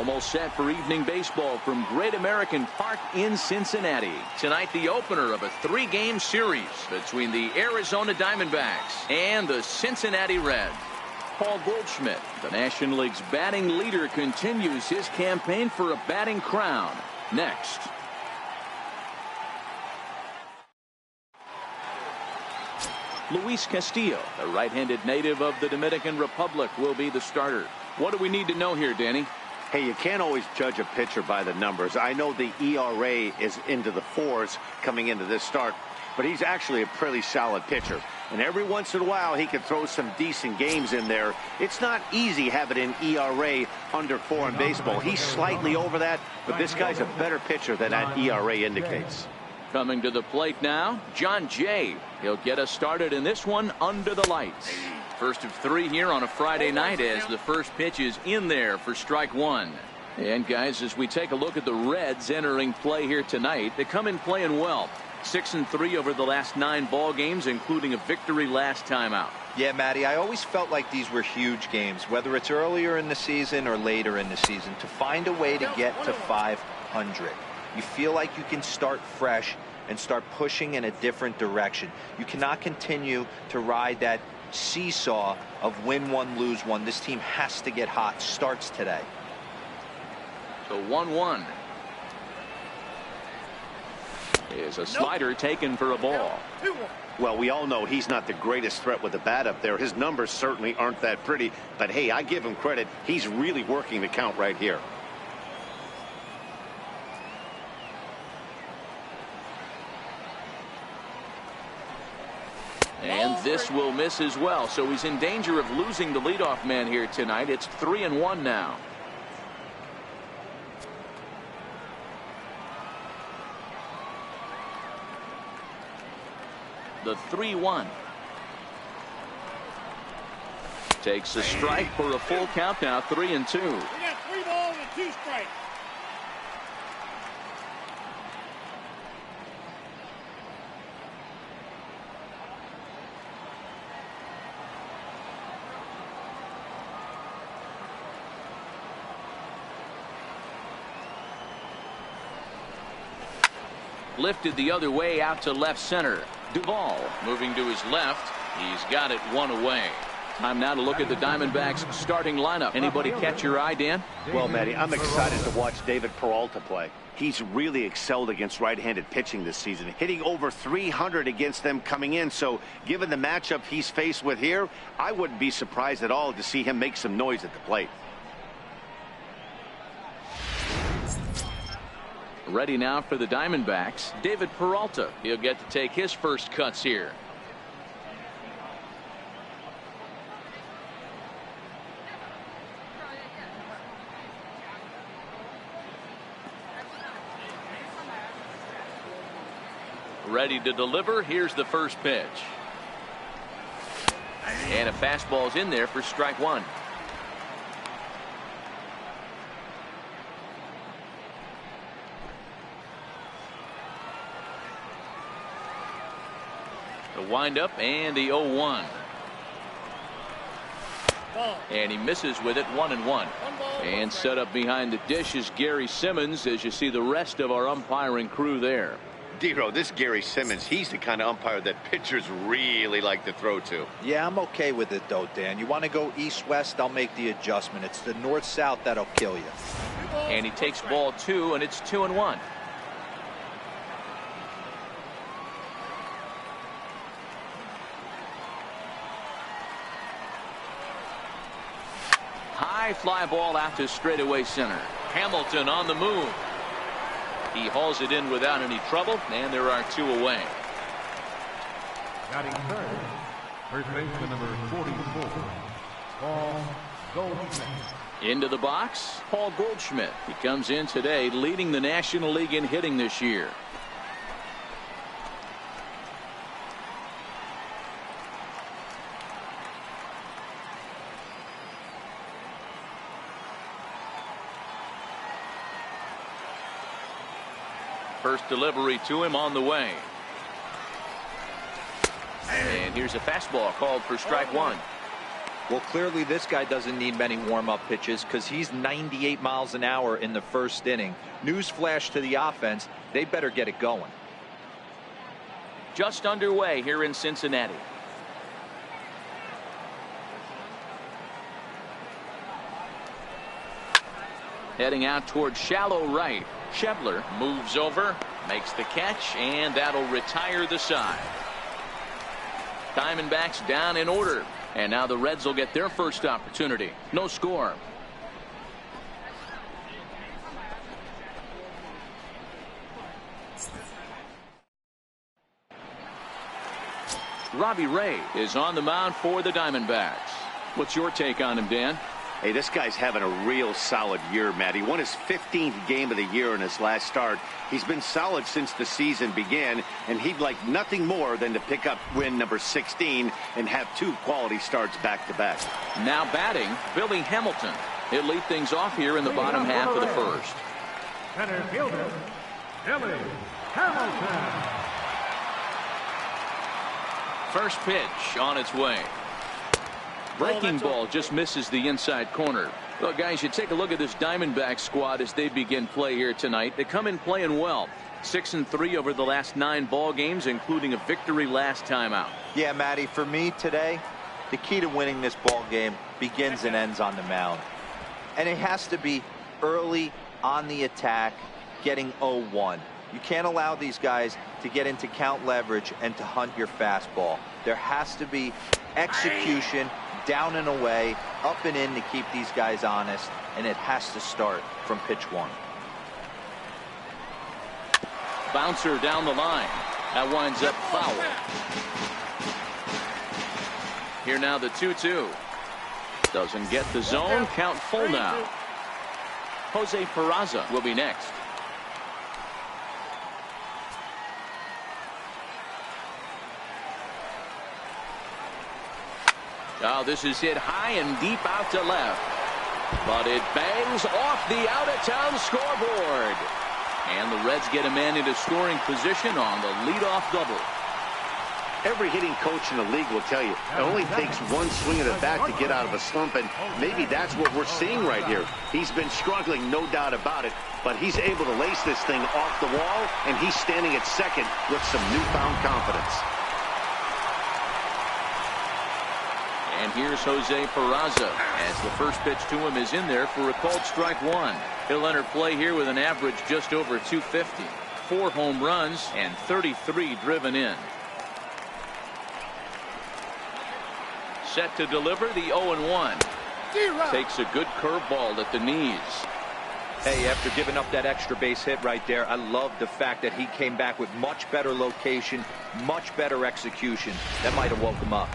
Almost set for evening baseball from Great American Park in Cincinnati. Tonight, the opener of a 3-game series between the Arizona Diamondbacks and the Cincinnati Reds. Paul Goldschmidt, the National League's batting leader, continues his campaign for a batting crown. Next. Luis Castillo, the right-handed native of the Dominican Republic, will be the starter. What do we need to know here, Danny? Hey, you can't always judge a pitcher by the numbers. I know the ERA is into the 4s coming into this start, but he's actually a pretty solid pitcher. And every once in a while, he can throw some decent games in there. It's not easy having an ERA under 4 in baseball. He's slightly over that, but this guy's a better pitcher than that ERA indicates. Coming to the plate now, John Jay. He'll get us started in this one under the lights. First of 3 here on a Friday night as the first pitch is in there for strike 1. And guys, as we take a look at the Reds entering play here tonight, they come in playing well. 6-3 over the last 9 ball games, including a victory last time out. Yeah, Matty, I always felt like these were huge games, whether it's earlier in the season or later in the season, to find a way to get to 500. You feel like you can start fresh and start pushing in a different direction. You cannot continue to ride that seesaw of win one, lose one. This team has to get hot. Starts today. So 1-1. Is a slider taken for a ball. Well, we all know he's not the greatest threat with the bat up there. His numbers certainly aren't that pretty. But, hey, I give him credit. He's really working the count right here. And this will miss as well. So he's in danger of losing the leadoff man here tonight. It's 3-1 now. The 3-1. Takes a strike for a full count now, 3-2. We got 3 balls and 2 strikes. Lifted the other way out to left center. Duvall moving to his left. He's got it 1 away. Time now to look at the Diamondbacks starting lineup. Anybody catch your eye, Dan? Well, Matty, I'm excited to watch David Peralta play. He's really excelled against right-handed pitching this season, hitting over 300 against them coming in. So given the matchup he's faced with here, I wouldn't be surprised at all to see him make some noise at the plate. Ready now for the Diamondbacks, David Peralta. He'll get to take his first cuts here. Ready to deliver. Here's the first pitch. And a fastball's in there for strike 1. The windup and the 0-1. And he misses with it, 1-1. And set up behind the dish is Gary Simmons, as you see the rest of our umpiring crew there. Dero, this Gary Simmons, he's the kind of umpire that pitchers really like to throw to. Yeah, I'm okay with it, though, Dan. You want to go east-west, I'll make the adjustment. It's the north-south that'll kill you. And he takes ball 2, and it's 2-1. High fly ball out to straightaway center. Hamilton on the move. He hauls it in without any trouble, and there are 2 away. Batting third, first baseman number 44, Paul Goldschmidt. Into the box, Paul Goldschmidt. He comes in today leading the National League in hitting this year. First delivery to him on the way. And here's a fastball called for strike 1. Well, clearly this guy doesn't need many warm-up pitches because he's 98 miles an hour in the first inning. Newsflash to the offense, they better get it going. Just underway here in Cincinnati. Heading out towards shallow right. Schebler moves over, makes the catch, and that'll retire the side. Diamondbacks down in order. And now the Reds will get their first opportunity. No score. Robbie Ray is on the mound for the Diamondbacks. What's your take on him, Dan? Hey, this guy's having a real solid year, Matt. He won his 15th game of the year in his last start. He's been solid since the season began, and he'd like nothing more than to pick up win number 16 and have 2 quality starts back-to-back. Now batting, Billy Hamilton. He'll lead things off here in the bottom half of the first. Center fielder, Billy Hamilton. First pitch on its way. Breaking ball just misses the inside corner. Well, guys, you take a look at this Diamondback squad as they begin play here tonight. They come in playing well. 6-3 over the last 9 ball games, including a victory last time out. Yeah, Matty, for me today, the key to winning this ball game begins and ends on the mound. And it has to be early on the attack, getting 0-1. You can't allow these guys to get into count leverage and to hunt your fastball. There has to be execution, down and away, up and in to keep these guys honest, and it has to start from pitch 1. Bouncer down the line. That winds up foul. Here now the 2-2. Doesn't get the zone. Count full now. Jose Peraza will be next. Oh, this is hit high and deep out to left. But it bangs off the out-of-town scoreboard. And the Reds get a man into scoring position on the leadoff double. Every hitting coach in the league will tell you it only takes one swing of the bat to get out of a slump, and maybe that's what we're seeing right here. He's been struggling, no doubt about it, but he's able to lace this thing off the wall, and he's standing at second with some newfound confidence. And here's Jose Peraza as the first pitch to him is in there for a called strike 1. He'll enter play here with an average just over 250. 4 home runs and 33 driven in. Set to deliver the 0-1. Takes a good curveball at the knees. Hey, after giving up that extra base hit right there, I love the fact that he came back with much better location, much better execution. That might have woke him up.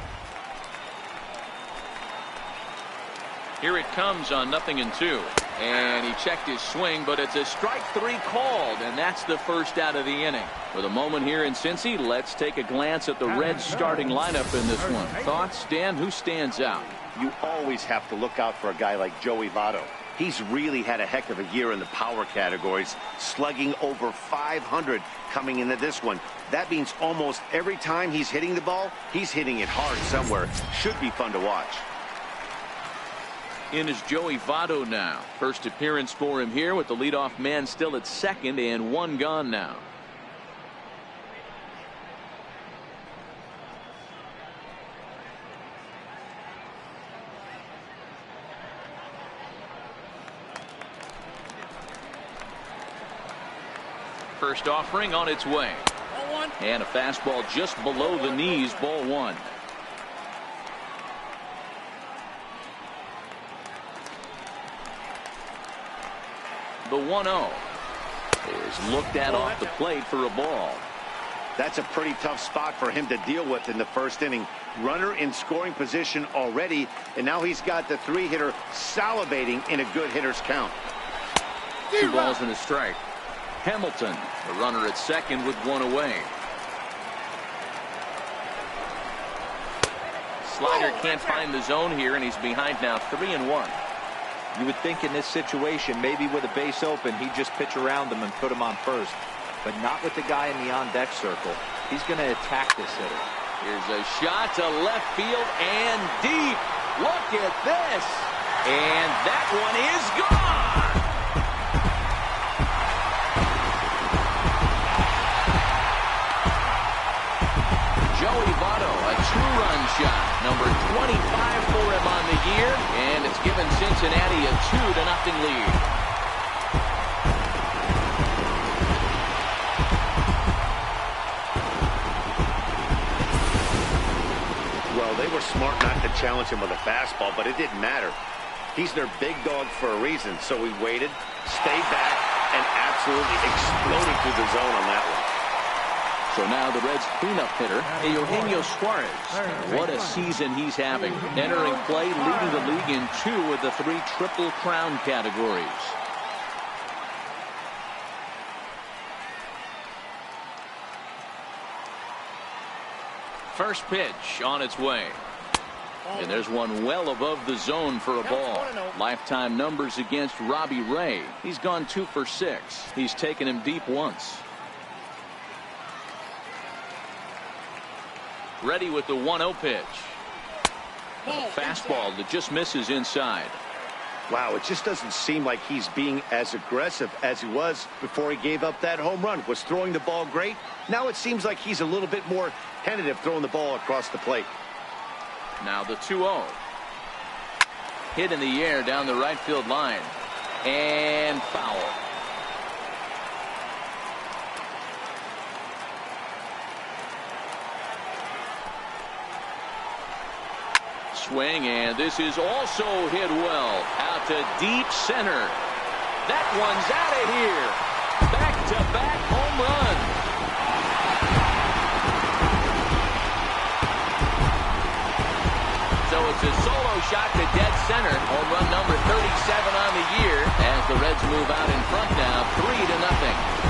Here it comes on 0-2. And he checked his swing, but it's a strike 3 called, and that's the first out of the inning. For the moment here in Cincy, let's take a glance at the Reds starting lineup in this one. Thoughts, Dan? Who stands out? You always have to look out for a guy like Joey Votto. He's really had a heck of a year in the power categories, slugging over 500 coming into this one. That means almost every time he's hitting the ball, he's hitting it hard somewhere. Should be fun to watch. In is Joey Votto now. First appearance for him here with the leadoff man still at second and 1 gone now. First offering on its way. And a fastball just below the knees, ball 1. The 1-0 is looked at off the plate for a ball. That's a pretty tough spot for him to deal with in the first inning. Runner in scoring position already, and now he's got the 3-hitter salivating in a good hitter's count. 2 balls and a strike. Hamilton, the runner at second with 1 away. Slider can't find the zone here, and he's behind now 3-1. You would think in this situation, maybe with a base open, he'd just pitch around him and put him on first. But not with the guy in the on-deck circle. He's going to attack this hitter. Here's a shot to left field and deep. Look at this. And that one is gone. Joey Votto, a two-run shot. Number 25 for him on the year. And it's given Cincinnati a 2-0 lead. Well, they were smart not to challenge him with a fastball, but it didn't matter. He's their big dog for a reason, so he waited, stayed back, and absolutely exploded through the zone on that one. So now the Reds' cleanup hitter, Eugenio Suarez. What a season he's having. Entering play, leading the league in 2 of the 3 Triple Crown categories. First pitch on its way. And there's one well above the zone for a ball. Lifetime numbers against Robbie Ray. He's gone 2 for 6. He's taken him deep once. Ready with the 1-0 pitch. Fastball that just misses inside. Wow, it just doesn't seem like he's being as aggressive as he was before he gave up that home run. Was throwing the ball great. Now it seems like he's a little bit more tentative throwing the ball across the plate. Now the 2-0. Hit in the air down the right field line. And foul. Swing, and this is also hit well. Out to deep center. That one's out of here. Back-to-back home run. So it's a solo shot to dead center. Home run number 37 on the year as the Reds move out in front now, 3-0.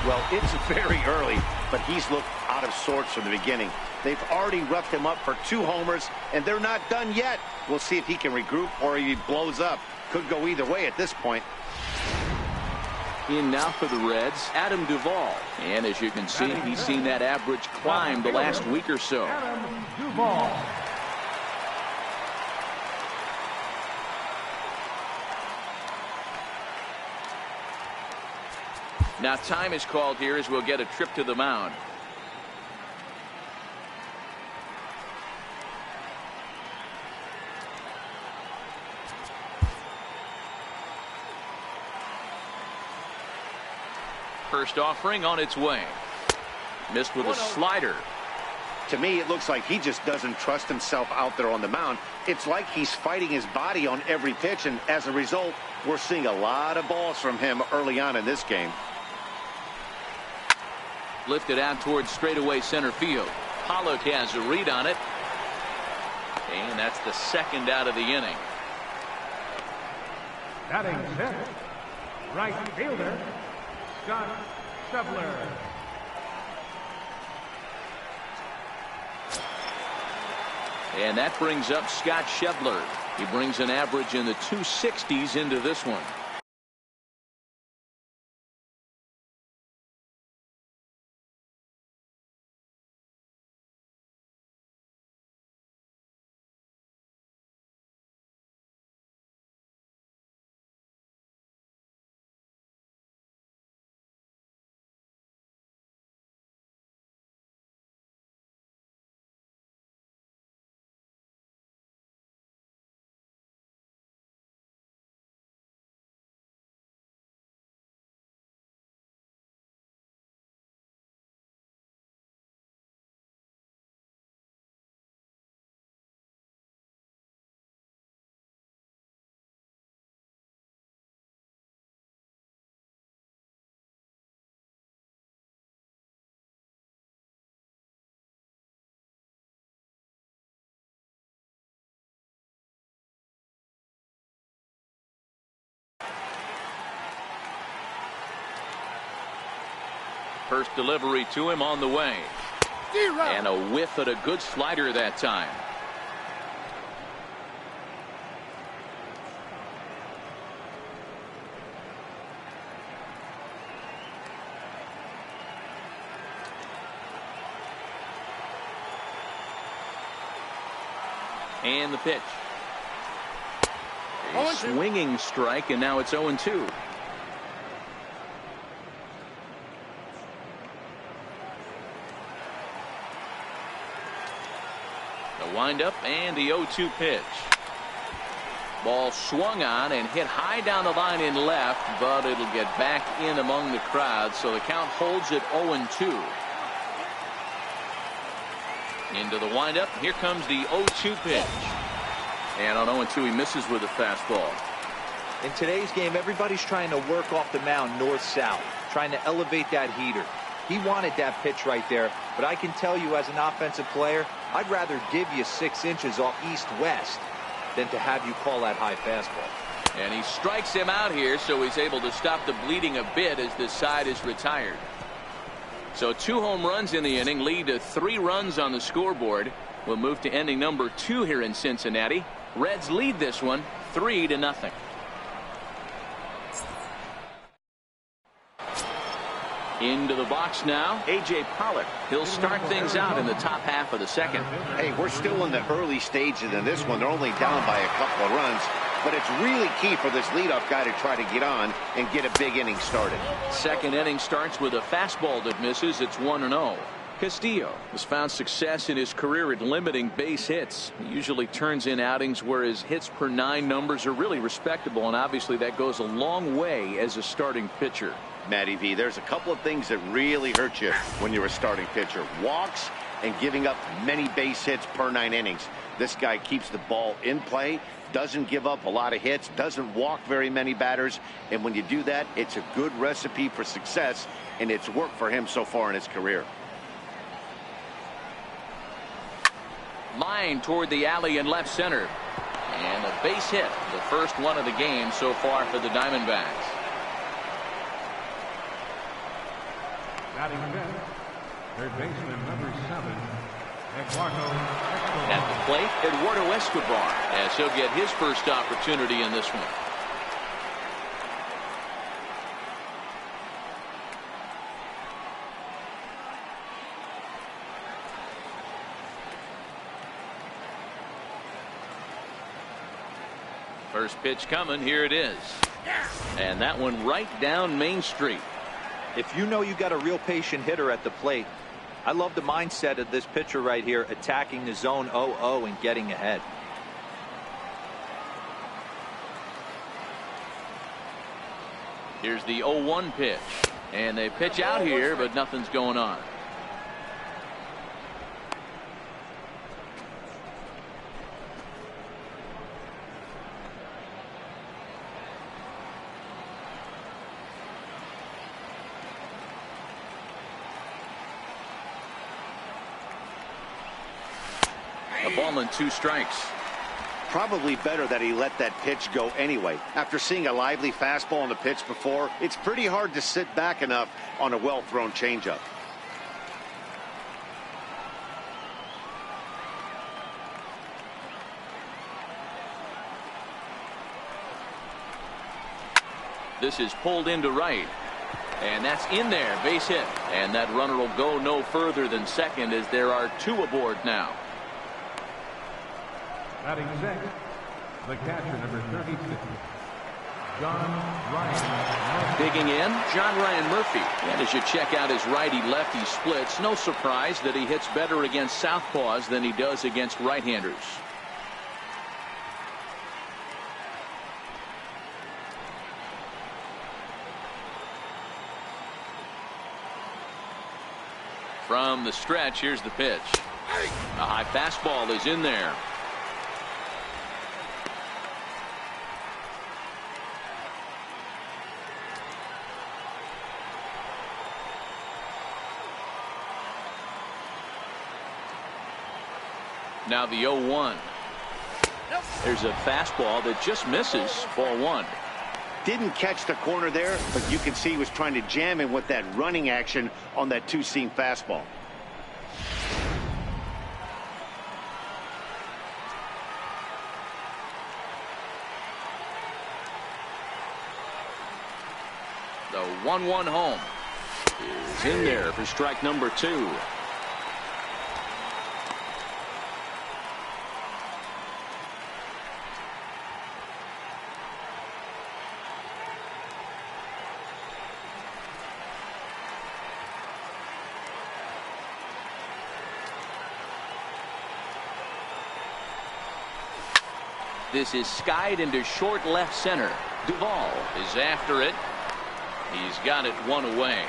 Well, it's very early, but he's looked out of sorts from the beginning. They've already roughed him up for 2 homers, and they're not done yet. We'll see if he can regroup or he blows up. Could go either way at this point. In now for the Reds, Adam Duvall. And as you can see, he's seen that average climb the last week or so. Adam Duvall. Now time is called here as we'll get a trip to the mound. First offering on its way. Missed with a slider. To me, it looks like he just doesn't trust himself out there on the mound. It's like he's fighting his body on every pitch, and as a result, we're seeing a lot of balls from him early on in this game. Lifted out towards straightaway center field. Pollock has a read on it. And that's the second out of the inning. Batting fifth, right fielder, Scott Schebler. And that brings up Scott Schebler. He brings an average in the 260s into this one. First delivery to him on the way. And a whiff at a good slider that time. And the pitch. A swinging strike, and now it's 0-2. The windup and the 0-2 pitch. Ball swung on and hit high down the line in left, but it'll get back in among the crowd, so the count holds at 0-2. Into the windup. Here comes the 0-2 pitch. And on 0-2, he misses with a fastball. In today's game, everybody's trying to work off the mound north-south, trying to elevate that heater. He wanted that pitch right there, but I can tell you as an offensive player, I'd rather give you 6 inches off east-west than to have you call that high fastball. And he strikes him out here, so he's able to stop the bleeding a bit as this side is retired. So 2 home runs in the inning lead to 3 runs on the scoreboard. We'll move to inning number 2 here in Cincinnati. Reds lead this one 3-0. Into the box now, A.J. Pollock. He'll start things out in the top half of the second. Hey, we're still in the early stages in this one. They're only down by a couple of runs, but it's really key for this leadoff guy to try to get on and get a big inning started. Second inning starts with a fastball that misses. It's 1-0. Castillo has found success in his career at limiting base hits. He usually turns in outings where his hits per 9 numbers are really respectable, and obviously that goes a long way as a starting pitcher. Matty V, there's a couple of things that really hurt you when you're a starting pitcher. Walks and giving up many base hits per 9 innings. This guy keeps the ball in play, doesn't give up a lot of hits, doesn't walk very many batters, and when you do that, it's a good recipe for success, and it's worked for him so far in his career. Line toward the alley in left center. And a base hit, the first one of the game so far for the Diamondbacks. Batting fifth, third baseman number 7, Eduardo Escobar. At the plate, Eduardo Escobar, as he'll get his first opportunity in this one. First pitch coming. Here it is. And that one right down Main Street. If you know you got a real patient hitter at the plate, I love the mindset of this pitcher right here, attacking the zone 0-0 and getting ahead. Here's the 0-1 pitch. And they pitch out here, but nothing's going on. A ball and 2 strikes. Probably better that he let that pitch go anyway. After seeing a lively fastball on the pitch before, it's pretty hard to sit back enough on a well-thrown changeup. This is pulled into right. And that's in there, base hit. And that runner will go no further than second as there are 2 aboard now. Batting sixth, the catcher number 36, John Ryan. Digging in, John Ryan Murphy. And as you check out his righty-lefty splits, no surprise that he hits better against southpaws than he does against right-handers. From the stretch, here's the pitch. A high fastball is in there. Now the 0-1. There's a fastball that just misses. Ball 1. Didn't catch the corner there, but you can see he was trying to jam him with that running action on that 2-seam fastball. The 1-1 home is in there for strike number 2. This is skied into short left center. Duvall is after it. He's got it one away.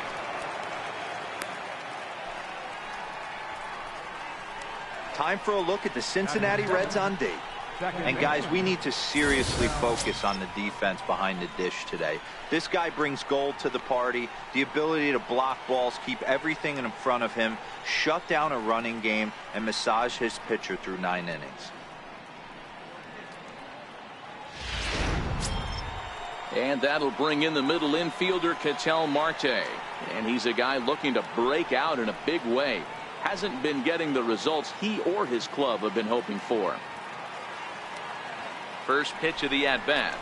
Time for a look at the Cincinnati Reds on D. And guys, we need to seriously focus on the defense behind the dish today. This guy brings gold to the party, the ability to block balls, keep everything in front of him, shut down a running game, and massage his pitcher through 9 innings. And that'll bring in the middle infielder, Ketel Marte. And he's a guy looking to break out in a big way. Hasn't been getting the results he or his club have been hoping for. First pitch of the at-bat.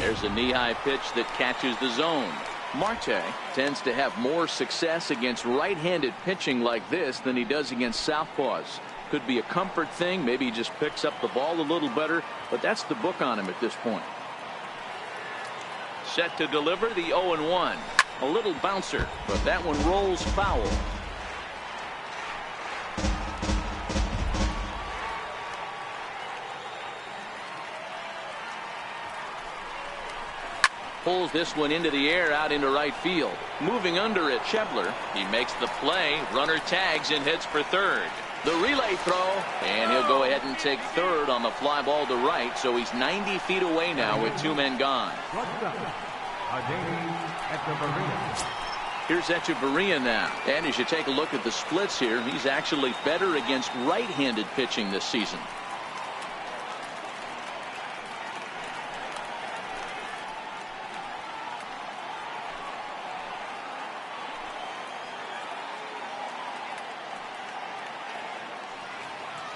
There's a knee-high pitch that catches the zone. Marte tends to have more success against right-handed pitching like this than he does against southpaws. Could be a comfort thing. Maybe he just picks up the ball a little better, but that's the book on him at this point. Set to deliver the 0-1. A little bouncer, but that one rolls foul. Pulls this one into the air out into right field. Moving under it, Schebler. He makes the play. Runner tags and hits for third. The relay throw, and he'll go ahead and take third on the fly ball to right, so he's 90 feet away now with 2 men gone. Here's Echeverria now. And as you take a look at the splits here, he's actually better against right-handed pitching this season.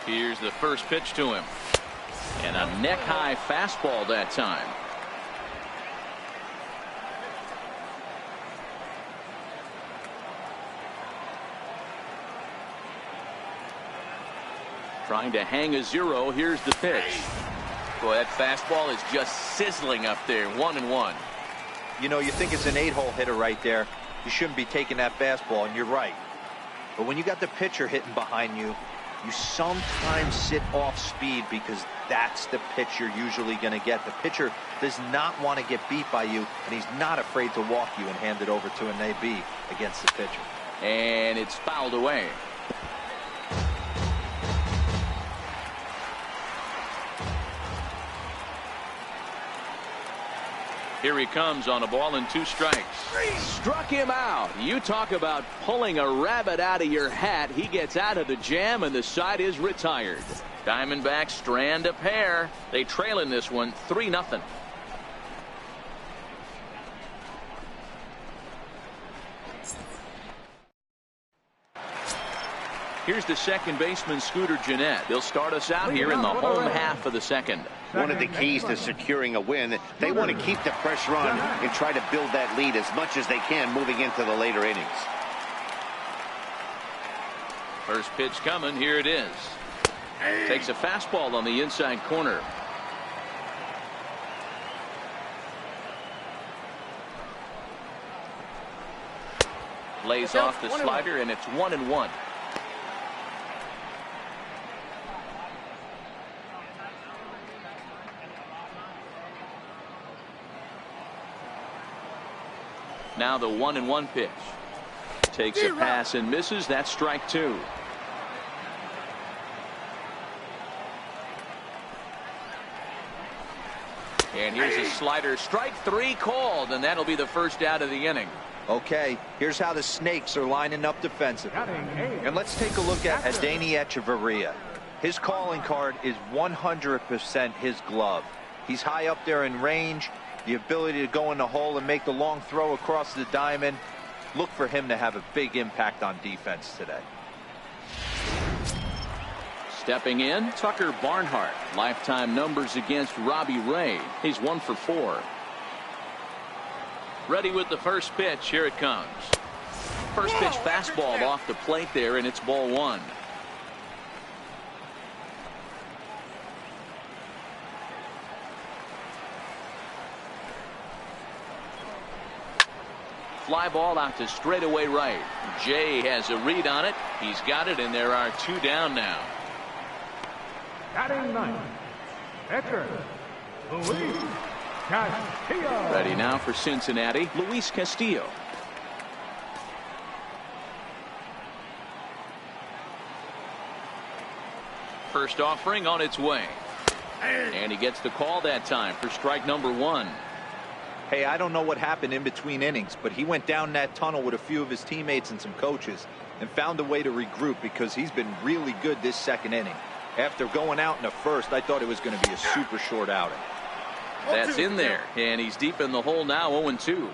Here's the first pitch to him. And a neck-high fastball that time. Trying to hang a 0. Here's the pitch. Boy, that fastball is just sizzling up there. 1-1. You know, you think it's an 8-hole hitter right there. You shouldn't be taking that fastball, and you're right. But when you got the pitcher hitting behind you, you sometimes sit off speed because that's the pitch you're usually going to get. The pitcher does not want to get beat by you, and he's not afraid to walk you and hand it over to an AB against the pitcher. And it's fouled away. Here he comes on a ball and 2 strikes. Struck him out. You talk about pulling a rabbit out of your hat. He gets out of the jam and the side is retired. Diamondbacks strand a pair. They trail in this one 3-0. Here's the second baseman, Scooter Gennett. They'll start us out here in the home half of the second. One of the keys to securing a win, they want to keep the pressure on and try to build that lead as much as they can moving into the later innings. First pitch coming. Here it is. Takes a fastball on the inside corner. Lays off the slider, and it's 1-1. Now the 1-1 pitch. Takes a pass and misses. That's strike 2. And here's a slider. Strike 3 called, and that'll be the first out of the inning. Okay, here's how the Snakes are lining up defensively. And let's take a look at Adeiny Echeverria. His calling card is 100% his glove. He's high up there in range. The ability to go in the hole and make the long throw across the diamond. Look for him to have a big impact on defense today. Stepping in, Tucker Barnhart. Lifetime numbers against Robbie Ray. He's 1 for 4. Ready with the first pitch. Here it comes. First pitch fastball off the plate there, and it's ball 1. Fly ball out to straightaway right. Jay has a read on it. He's got it, and there are 2 down now. Batting 9, Pitcher, Luis Castillo. Ready now for Cincinnati, Luis Castillo. First offering on its way. And he gets the call that time for strike number 1. Hey, I don't know what happened in between innings, but he went down that tunnel with a few of his teammates and some coaches and found a way to regroup because he's been really good this second inning. After going out in the first, I thought it was going to be a super short outing. That's in there, and he's deep in the hole now, 0-2.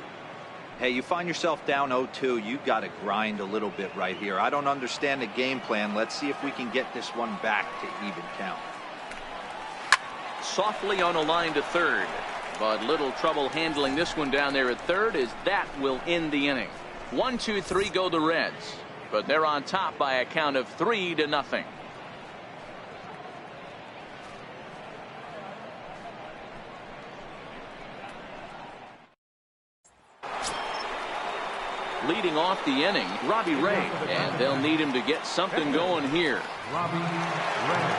Hey, you find yourself down 0-2, you got to grind a little bit right here. I don't understand the game plan. Let's see if we can get this one back to even count. Softly on a line to third, but little trouble handling this one down there at third, as that will end the inning. 1, 2, 3 go the Reds, but they're on top by a count of 3-0. Leading off the inning, Robbie Ray, and they'll need him to get something going here. Robbie Ray.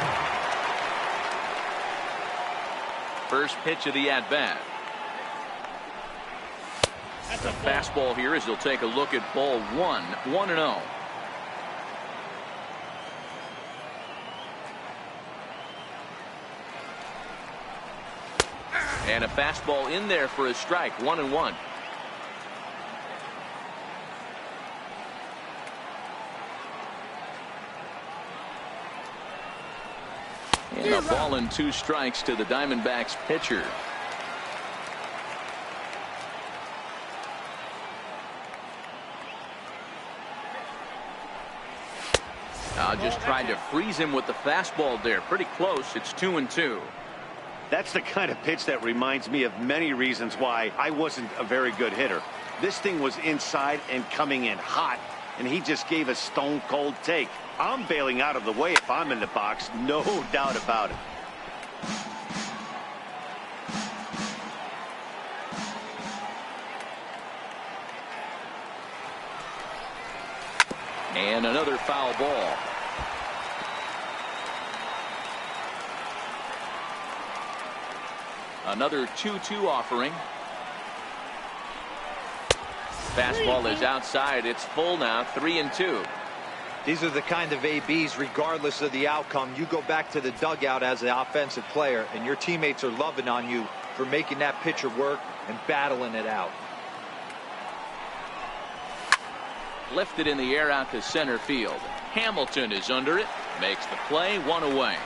First pitch of the at-bat. The fastball here as he'll take a look at ball 1, 1-0. And a fastball in there for a strike, 1-1. And a ball and 2 strikes to the Diamondbacks pitcher. Just tried to freeze him with the fastball there. Pretty close. It's 2-2. That's the kind of pitch that reminds me of many reasons why I wasn't a very good hitter. This thing was inside and coming in hot, and he just gave a stone cold take. I'm bailing out of the way if I'm in the box, no doubt about it. And another foul ball. Another 2-2 offering. Fastball is outside. It's full now, 3-2. These are the kind of ABs, regardless of the outcome. You go back to the dugout as an offensive player, and your teammates are loving on you for making that pitcher work and battling it out. Lifted in the air out to center field. Hamilton is under it. Makes the play, 1 away.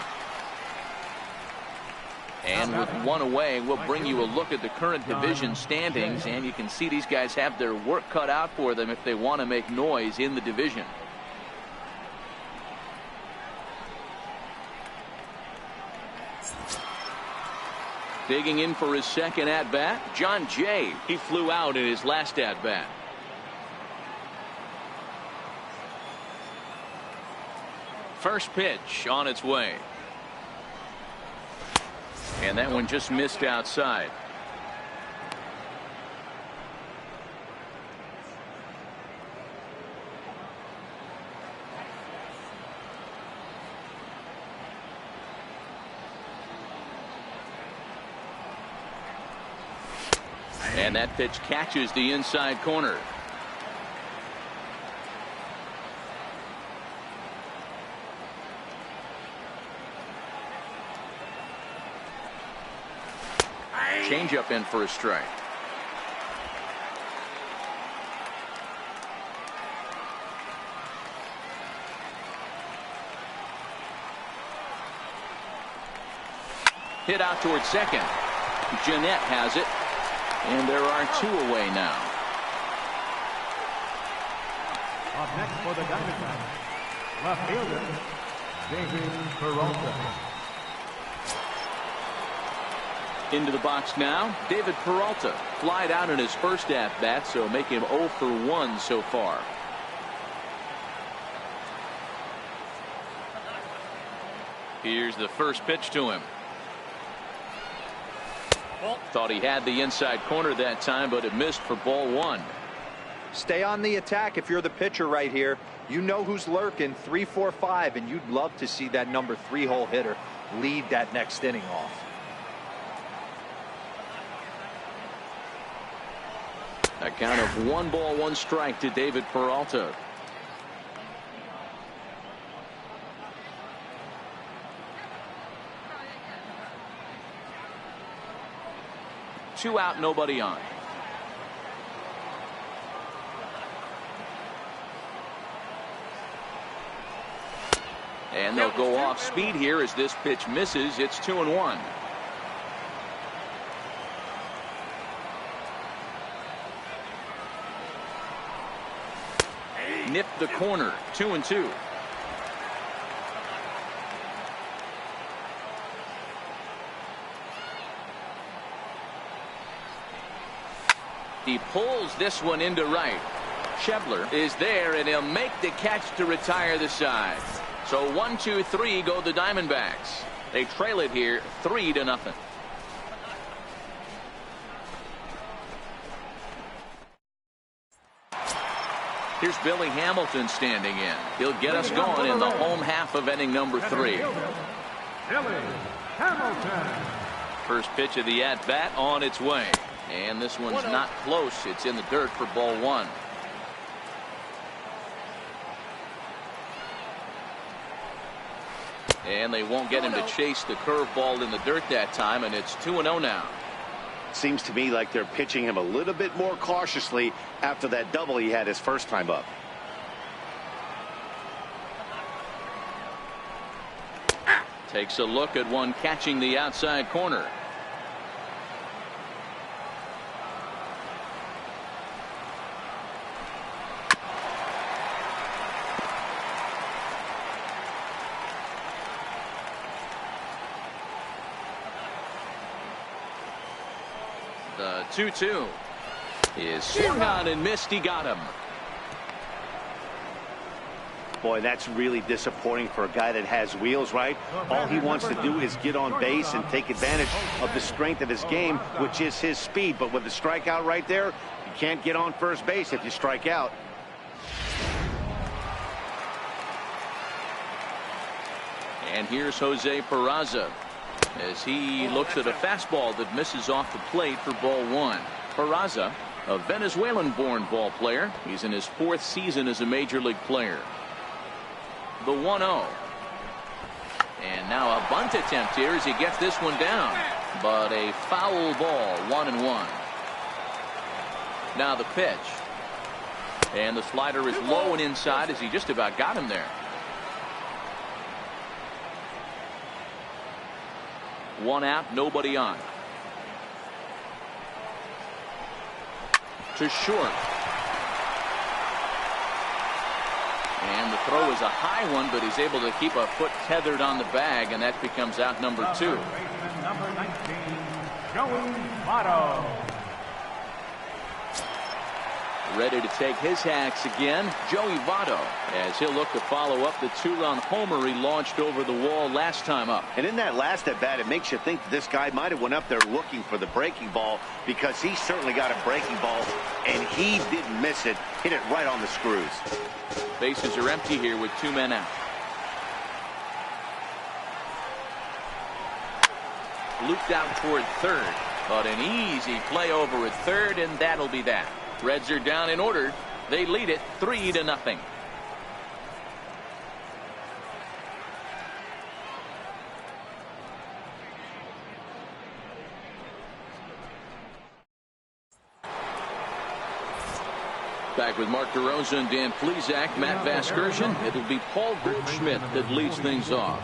And with 1 away, we'll bring you a look at the current division standings, and you can see these guys have their work cut out for them if they want to make noise in the division. Digging in for his second at-bat, John Jay. He flew out in his last at-bat. First pitch on its way. And that one just missed outside. And that pitch catches the inside corner. Changeup in for a strike. Hit out towards second. Jeanette has it. And there are 2 away now. Up next for the Diamondbacks, left fielder, David Peralta. Into the box now, David Peralta. Flied out in his first at-bat, so make him 0 for 1 so far. Here's the first pitch to him. Thought he had the inside corner that time, but it missed for ball 1. Stay on the attack if you're the pitcher right here. You know who's lurking, 3, 4, 5, and you'd love to see that number 3 hole hitter lead that next inning off. A count of 1 ball, 1 strike to David Peralta. Two out, nobody on. And they'll go off speed here as this pitch misses. It's 2-1. Nipped the corner. 2-2. He pulls this one into right. Schebler is there, and he'll make the catch to retire the side. So 1-2-3 go the Diamondbacks. They trail it here 3-0. Here's Billy Hamilton standing in. He'll get us going in the home half of inning number 3. Billy Hamilton. First pitch of the at-bat on its way. And this one's not close. It's in the dirt for ball 1. And they won't get him to chase the curveball in the dirt that time, and it's 2-0 now. Seems to me like they're pitching him a little bit more cautiously after that double he had his first time up. Takes a look at one catching the outside corner. The 2-2 is swung on and missed. He got him. Boy, that's really disappointing for a guy that has wheels, right? All he wants to do is get on base and take advantage of the strength of his game, which is his speed. But with the strikeout right there, you can't get on first base if you strike out. And here's Jose Peraza as he looks at a fastball that misses off the plate for ball 1. Peraza, a Venezuelan-born ball player. He's in his 4th season as a major league player. The 1-0. And now a bunt attempt here as he gets this one down. But a foul ball, 1-1. Now the pitch. And the slider is low and inside as he just about got him there. 1 out, nobody on. To short. And the throw is a high one, but he's able to keep a foot tethered on the bag, and that becomes out number 2. Number 19, Joey Votto. Ready to take his hacks again, Joey Votto, as he'll look to follow up the 2-run homer he launched over the wall last time up. And in that last at bat, it makes you think this guy might have went up there looking for the breaking ball, because he certainly got a breaking ball, and he didn't miss it. Hit it right on the screws. Bases are empty here with 2 men out. Looped out toward third, but an easy play over at third, and that'll be that. Reds are down in order. They lead it 3-0. Back with Mark DeRosa and Dan Plesac, Matt Vasgersian. It'll be Paul Goldschmidt that leads things off.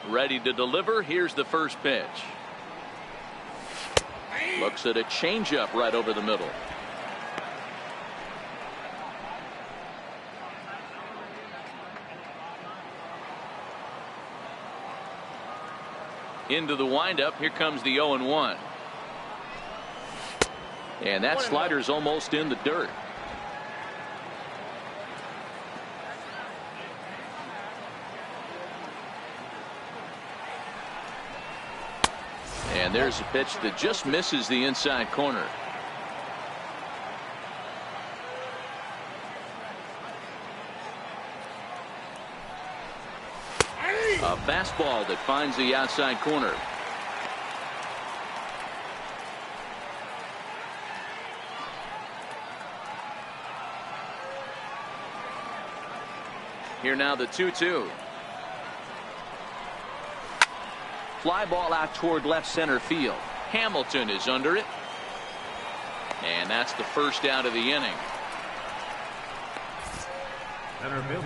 Ready to deliver. Here's the first pitch. Looks at a changeup right over the middle. Into the windup. Here comes the 0-1. And that slider's almost in the dirt. And there's a pitch that just misses the inside corner. fastball that finds the outside corner. Here now the 2-2. Fly ball out toward left center field. Hamilton is under it. And that's the first out of the inning.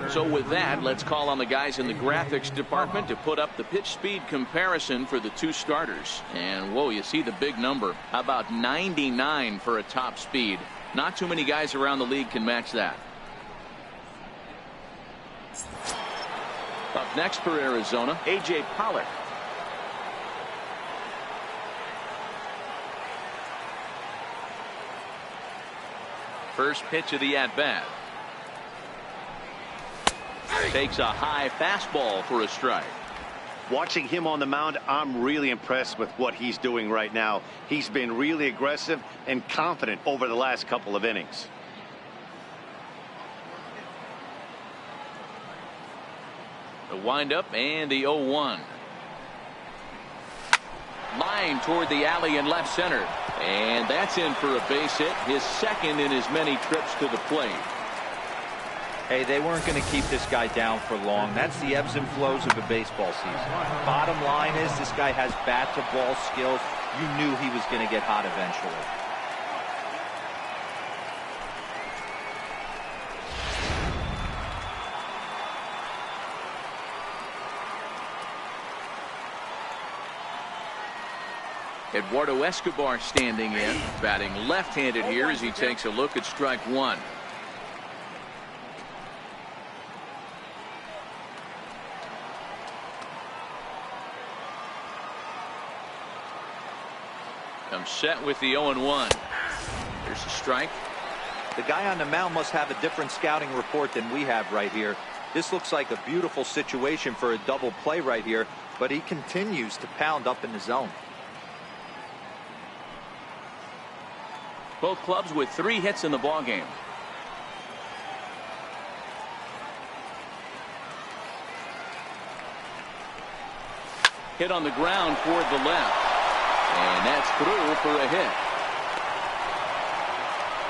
So with that, let's call on the guys in the graphics department to put up the pitch speed comparison for the two starters. And whoa, you see the big number. How about 99 for a top speed? Not too many guys around the league can match that. Up next for Arizona, A.J. Pollock. First pitch of the at-bat. Takes a high fastball for a strike. Watching him on the mound, I'm really impressed with what he's doing right now. He's been really aggressive and confident over the last couple of innings. The windup and the 0-1. Line toward the alley in left center. And that's in for a base hit, his second in as many trips to the plate. Hey, they weren't going to keep this guy down for long. That's the ebbs and flows of a baseball season. Bottom line is this guy has bat-to-ball skills. You knew he was going to get hot eventually. Eduardo Escobar standing in, batting left-handed here as he takes a look at strike one. Comes set with the 0-1. Here's a strike. The guy on the mound must have a different scouting report than we have right here. This looks like a beautiful situation for a double play right here, but he continues to pound up in the zone. Both clubs with 3 hits in the ballgame. Hit on the ground toward the left. And that's through for a hit.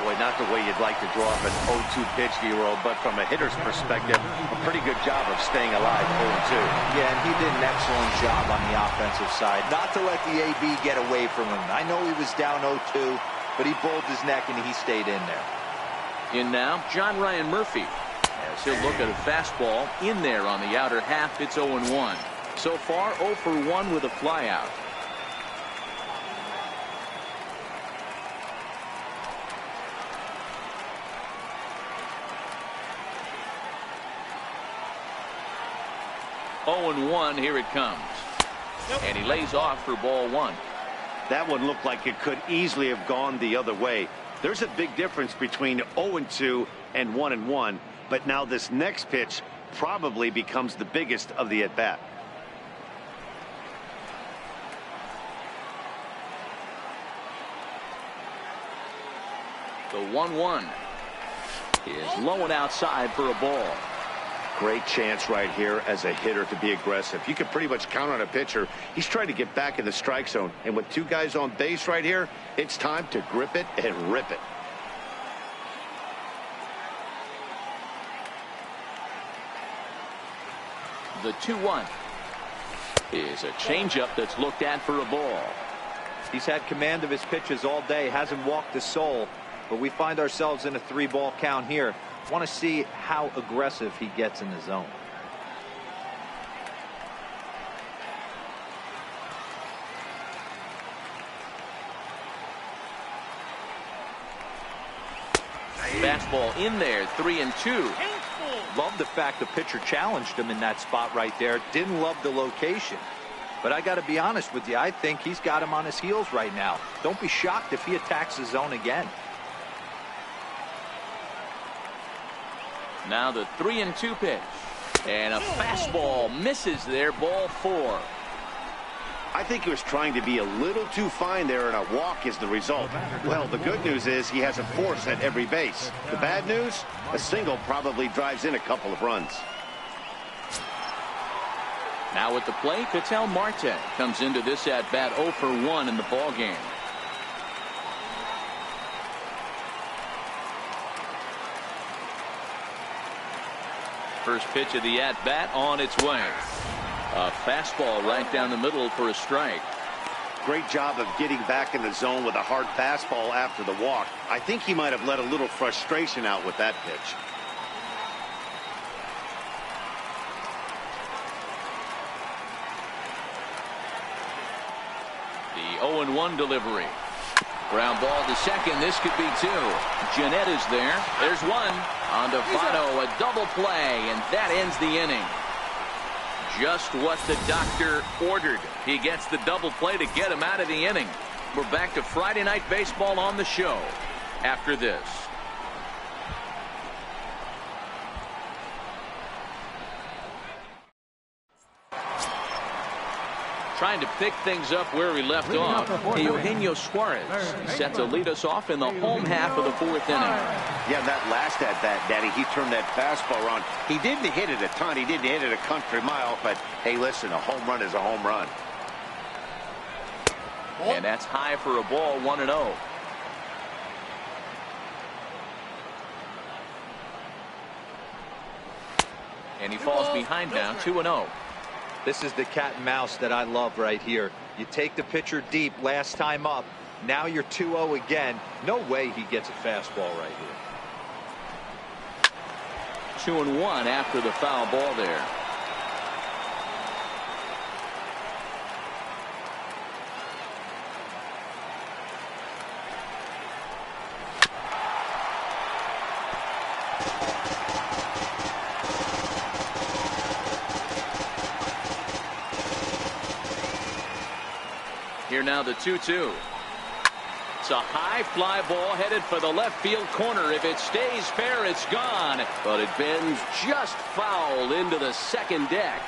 Boy, not the way you'd like to draw up an 0-2 pitch, D-Roll, but from a hitter's perspective, a pretty good job of staying alive 0-2. Yeah, and he did an excellent job on the offensive side. Not to let the AB get away from him. I know he was down 0-2, but he bowled his neck and he stayed in there. In now, John Ryan Murphy. As he'll look at a fastball in there on the outer half. It's 0-1. So far, 0 for 1 with a flyout. Oh, 0-1, here it comes. And he lays off for ball 1. That one looked like it could easily have gone the other way. There's a big difference between 0-2 and 1-1, but now this next pitch probably becomes the biggest of the at-bat. The 1-1 is low and outside for a ball. Great chance right here as a hitter to be aggressive. You can pretty much count on a pitcher. He's trying to get back in the strike zone. And with 2 guys on base right here, it's time to grip it and rip it. The 2-1 is a changeup that's looked at for a ball. He's had command of his pitches all day, hasn't walked a soul, but we find ourselves in a 3-ball count here. Want to see how aggressive he gets in the zone. Fastball in there, 3-2. Love the fact the pitcher challenged him in that spot right there. Didn't love the location. But I got to be honest with you, I think he's got him on his heels right now. Don't be shocked if he attacks the zone again. Now the 3-2 pitch. And a fastball misses there, ball 4. I think he was trying to be a little too fine there, and a walk is the result. Well, the good news is he has a force at every base. The bad news, a single probably drives in a couple of runs. Now at the plate, Ketel Marte comes into this at bat 0 for 1 in the ball game. First pitch of the at bat on its way. A fastball right down the middle for a strike. Great job of getting back in the zone with a hard fastball after the walk. I think he might have let a little frustration out with that pitch. The 0-1 delivery. Ground ball to second. This could be 2. Jeanette is there. There's 1. On to Votto, a double play, and that ends the inning. Just what the doctor ordered. He gets the double play to get him out of the inning. We're back to Friday Night Baseball on the show after this. Trying to pick things up where we left off. Eugenio Suarez set to lead us off in the home half of the 4th inning. Yeah, that last at bat, Daddy, he turned that fastball around. He didn't hit it a ton. He didn't hit it a country mile. But, hey, listen, a home run is a home run. And that's high for a ball, 1-0. And he falls behind now, 2-0. This is the cat and mouse that I love right here. You take the pitcher deep last time up. Now you're 2-0 again. No way he gets a fastball right here. 2-1 after the foul ball there. Here now the 2-2. It's a high fly ball headed for the left field corner. If it stays fair, it's gone. But it bends just foul into the second deck.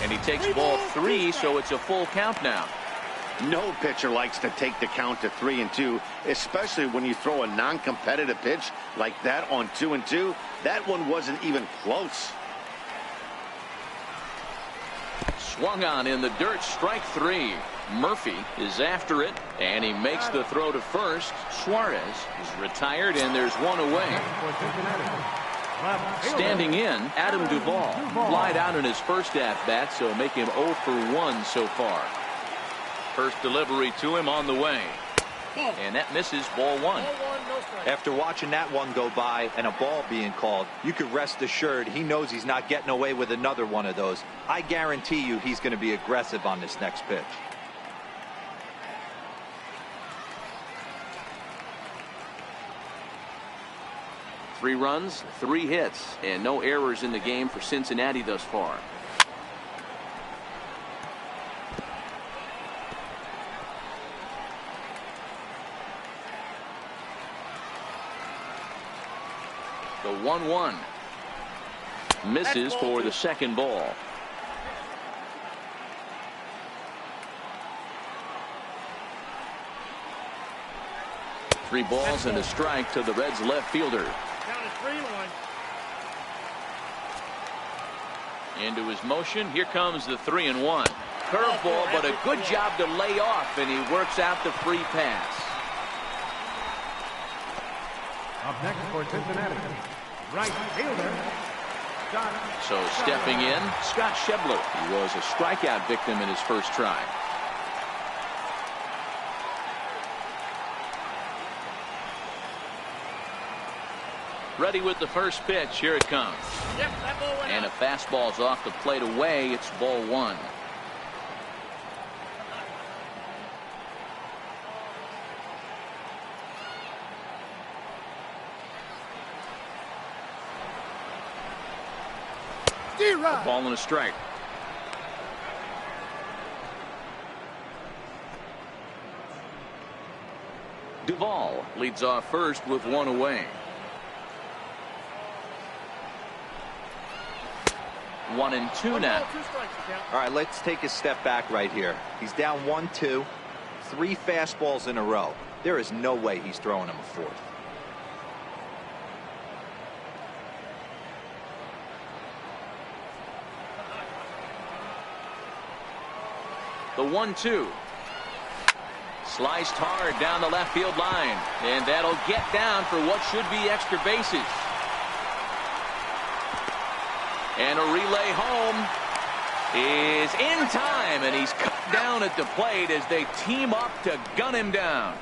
And he takes ball 3, so it's a full count now. No pitcher likes to take the count to 3-2, especially when you throw a non-competitive pitch like that on 2-2. That one wasn't even close. Swung on in the dirt, strike 3. Murphy is after it, and he makes the throw to first. Suarez is retired, and there's one away. Standing in, Adam Duvall. Flied out in his first at-bat, so make him 0 for 1 so far. First delivery to him on the way. And that misses, ball 1. After watching that one go by and a ball being called, you could rest assured he knows he's not getting away with another one of those. I guarantee you he's going to be aggressive on this next pitch. Three runs, 3 hits, and no errors in the game for Cincinnati thus far. The 1-1 misses for the second ball. Three balls and a strike to the Reds left fielder. Into his motion. Here comes the 3-1. Curveball, but a good job to lay off, and he works out the free pass. Up next for Cincinnati, right fielder, Scott. So stepping in, Scott Schebler. He was a strikeout victim in his first try. Ready with the first pitch. Here it comes. And a fastball's off the plate away. It's ball 1. A ball and a strike. Duvall leads off first with 1 away. 1-2 now. All right, let's take a step back right here. He's down 1-2, 3 fastballs in a row. There is no way he's throwing him a fourth. The 1-2. Sliced hard down the left field line, and that'll get down for what should be extra bases. And a relay home is in time, and he's cut down at the plate as they team up to gun him down.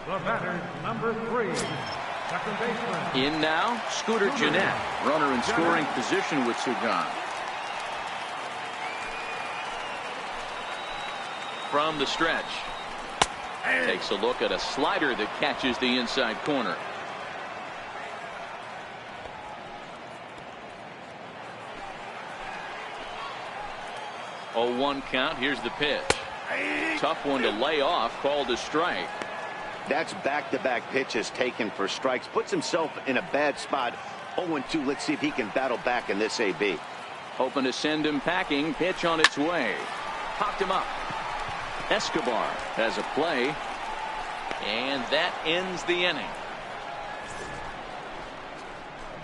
The batter, number 3, second baseman. In now, Scooter Gennett, runner in scoring position with Sugan. From the stretch, takes a look at a slider that catches the inside corner. Oh, 1 count. Here's the pitch. Tough one to lay off, called a strike. That's back-to-back pitches taken for strikes. Puts himself in a bad spot. 0-2. Let's see if he can battle back in this AB. Hoping to send him packing. Pitch on its way. Popped him up. Escobar has a play, and that ends the inning.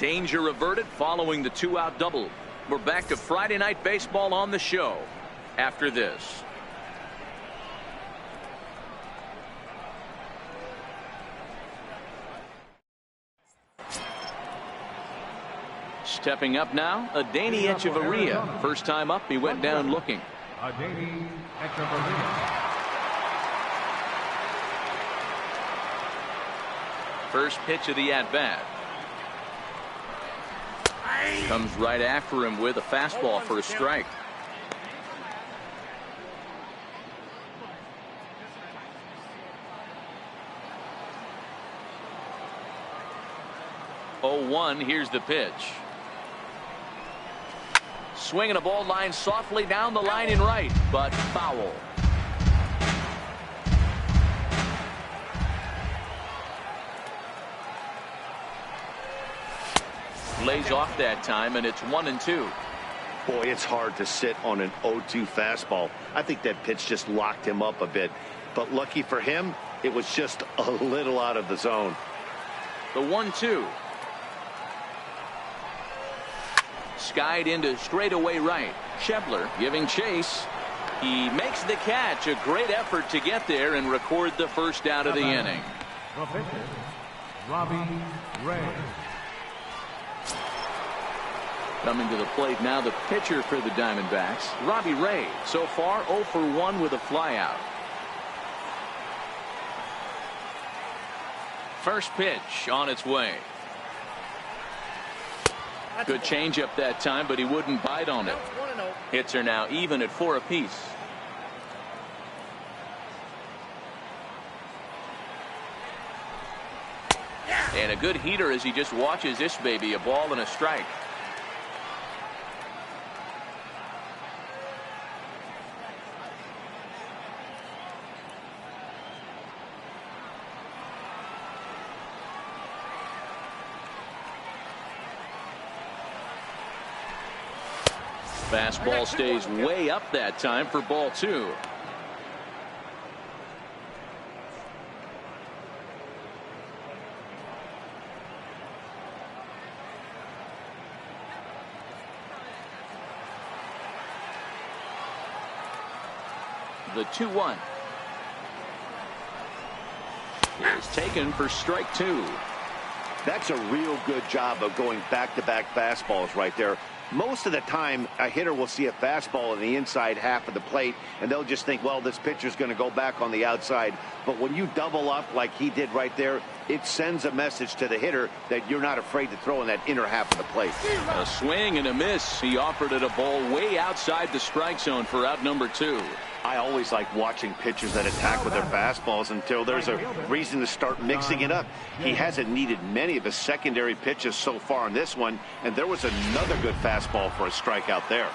Danger averted following the 2-out double. We're back to Friday Night Baseball on the show after this. Stepping up now, Adeiny Echeverria. First time up, he went down looking. Adeiny Echeverria. First pitch of the at-bat. Comes right after him with a fastball for a strike. Oh, 1. Here's the pitch. Swinging a ball line softly down the line in right, but foul. Lays off that time, and it's 1-2. Boy, it's hard to sit on an 0-2 fastball. I think that pitch just locked him up a bit. But lucky for him, it was just a little out of the zone. The 1-2. Skied into straightaway right. Schebler giving chase. He makes the catch. A great effort to get there and record the first out of the inning. The pitcher, Robbie Ray. Coming to the plate now, the pitcher for the Diamondbacks, Robbie Ray. So far 0 for 1 with a flyout. First pitch on its way. Good changeup that time, but he wouldn't bite on it. Hits are now even at 4 apiece. And a good heater as he just watches this baby, a ball and a strike. Fastball stays way up that time for ball 2. The 2-1 is taken for strike 2. That's a real good job of going back-to-back fastballs right there. Most of the time, a hitter will see a fastball in the inside half of the plate, and they'll just think, well, this pitcher's going to go back on the outside. But when you double up like he did right there, it sends a message to the hitter that you're not afraid to throw in that inner half of the plate. A swing and a miss. He offered it a ball way outside the strike zone for out number 2. I always like watching pitchers that attack with their fastballs until there's a reason to start mixing it up. He hasn't needed many of his secondary pitches so far in this one, and there was another good fastball for a strikeout there.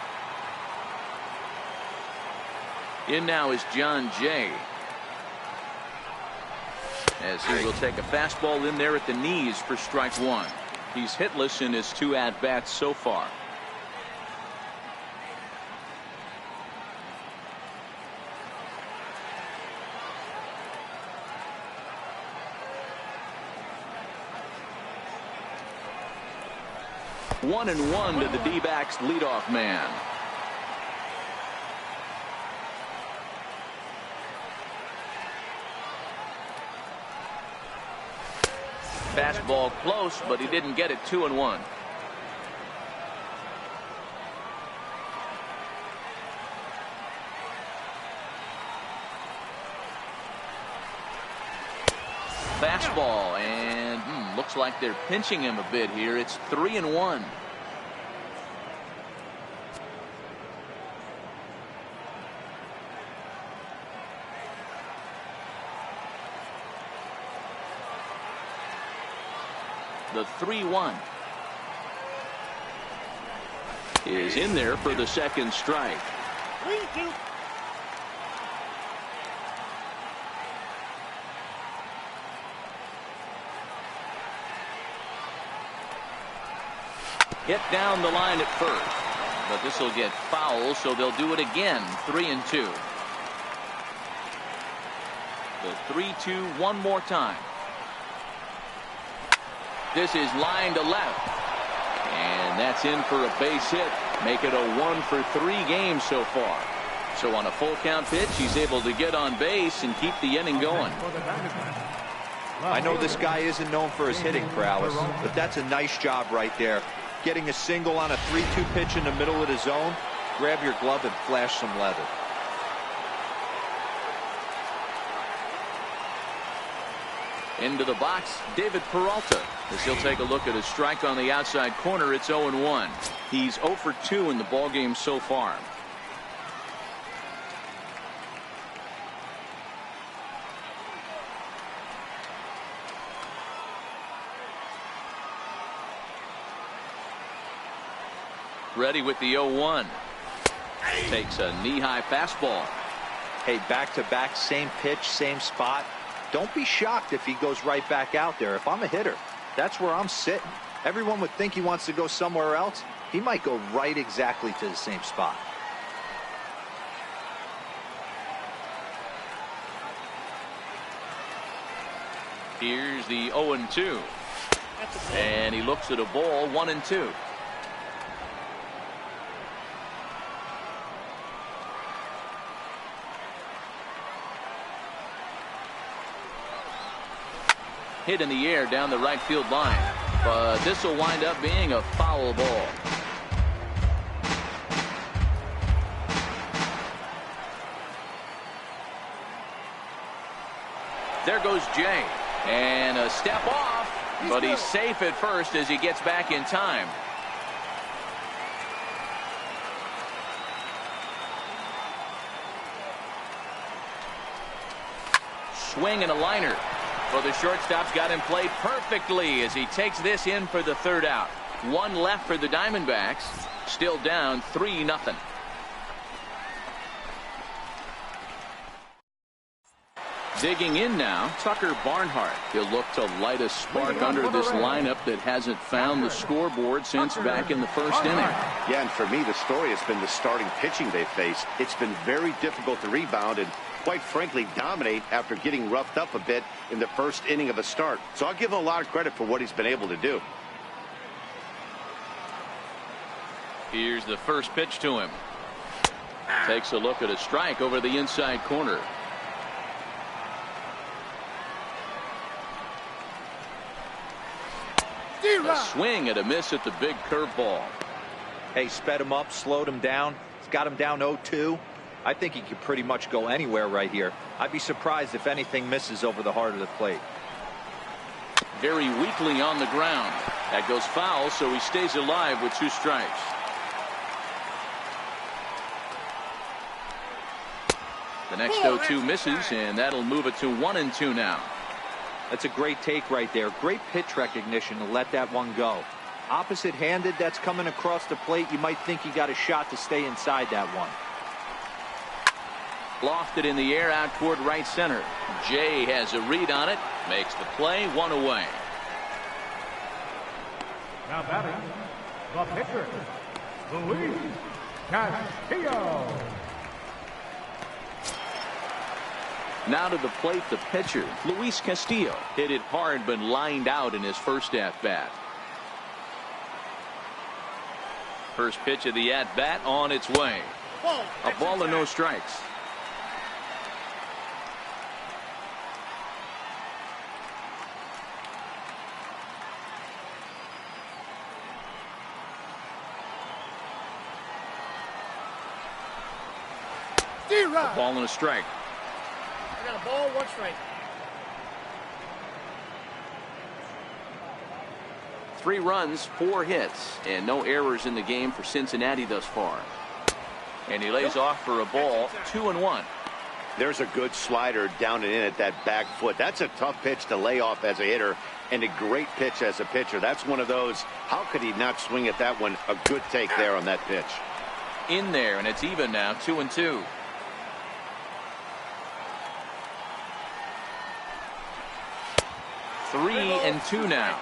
In now is John Jay, as he will take a fastball in there at the knees for strike 1. He's hitless in his 2 at-bats so far. 1-1 to the D-backs leadoff man. Fastball close, but he didn't get it. 2-1. Fastball, and looks like they're pinching him a bit here. It's 3-1. The 3-1 is in there for the second strike. 3-2. Hit down the line at first, but this will get foul, so they'll do it again. 3-2. The 3-2 one more time. This is line to left, and that's in for a base hit. Make it a 1 for 3 games so far. So on a full count pitch, he's able to get on base and keep the inning going. I know this guy isn't known for his hitting prowess, but that's a nice job right there. Getting a single on a 3-2 pitch in the middle of the zone. Grab your glove and flash some leather. Into the box, David Peralta, as he'll take a look at his strike on the outside corner. It's 0-1. He's 0 for 2 in the ballgame so far. Ready with the 0-1. Takes a knee-high fastball. Hey, back-to-back, same pitch, same spot. Don't be shocked if he goes right back out there. If I'm a hitter, that's where I'm sitting. Everyone would think he wants to go somewhere else. He might go right exactly to the same spot. Here's the 0-2. And he looks at a ball. 1-2. Hit in the air down the right field line, but this will wind up being a foul ball. There goes Jay, and a step off, but he's safe at first as he gets back in time. Swing and a liner. Well, the shortstop's got him played perfectly as he takes this in for the third out. One left for the Diamondbacks. Still down 3-0. Digging in now, Tucker Barnhart. He'll look to light a spark under this lineup that hasn't found the scoreboard since back in the first inning. Yeah, and for me, the story has been the starting pitching they faced. It's been very difficult to rebound and, quite frankly, dominate after getting roughed up a bit in the first inning of a start. So I'll give him a lot of credit for what he's been able to do. Here's the first pitch to him. Takes a look at a strike over the inside corner. A swing and a miss at the big curveball. Hey, sped him up, slowed him down. He's got him down 0-2. I think he could pretty much go anywhere right here. I'd be surprised if anything misses over the heart of the plate. Very weakly on the ground. That goes foul, so he stays alive with 2 strikes. The next 0-2 misses, and that'll move it to 1-2 now. That's a great take right there. Great pitch recognition to let that one go. Opposite-handed, that's coming across the plate. You might think he got a shot to stay inside that one. Lofted in the air out toward right center. Jay has a read on it. Makes the play. 1 away. Now batting, the pitcher, Luis Castillo. Now to the plate, the pitcher, Luis Castillo. Hit it hard but lined out in his first at-bat. First pitch of the at-bat on its way. A ball and no strikes. A ball and a strike. I got a ball, 1 strike. 3 runs, 4 hits, and no errors in the game for Cincinnati thus far. And he lays off for a ball, 2-1. There's a good slider down and in at that back foot. That's a tough pitch to lay off as a hitter, and a great pitch as a pitcher. That's one of those, how could he not swing at that one? A good take there on that pitch. In there, and it's even now, 2-2. Three and 2 now.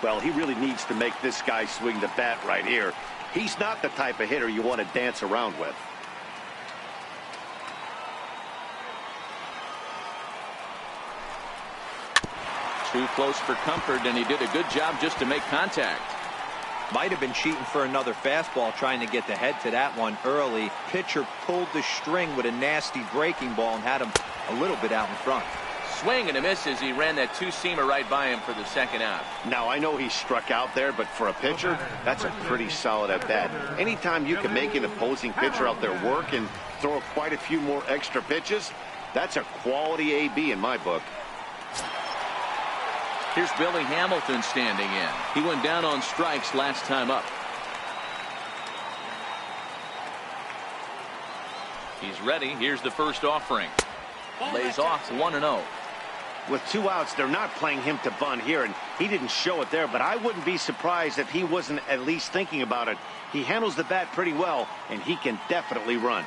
Well, he really needs to make this guy swing the bat right here. He's not the type of hitter you want to dance around with. Too close for comfort, and he did a good job just to make contact. Might have been cheating for another fastball, trying to get the head to that one early. Pitcher pulled the string with a nasty breaking ball and had him a little bit out in front. Swing and a miss as he ran that 2-seamer right by him for the second out. Now, I know he struck out there, but for a pitcher, that's a pretty solid at bat. Anytime you can make an opposing pitcher out there work and throw quite a few more extra pitches, that's a quality AB in my book. Here's Billy Hamilton standing in. He went down on strikes last time up. He's ready. Here's the first offering. Lays off 1-0. With 2 outs, they're not playing him to bunt here, and he didn't show it there, but I wouldn't be surprised if he wasn't at least thinking about it. He handles the bat pretty well, and he can definitely run.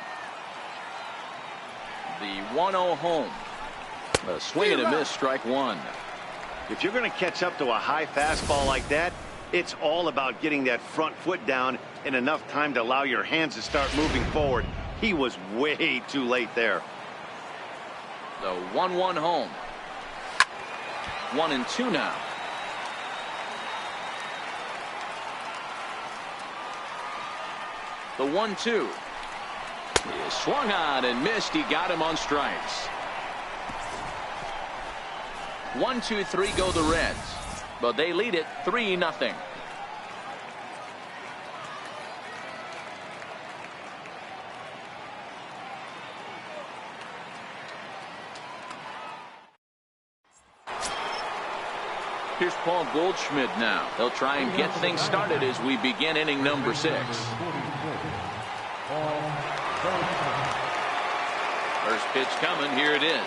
The 1-0 home. A swing and a miss, strike 1. If you're going to catch up to a high fastball like that, it's all about getting that front foot down in enough time to allow your hands to start moving forward. He was way too late there. The 1-1 home. 1-2 now. The 1-2. He swung on and missed. He got him on strikes. 1-2-3 go the Reds, but they lead it 3-0. Here's Paul Goldschmidt now. They'll try and get things started as we begin inning number 6. First pitch coming. Here it is.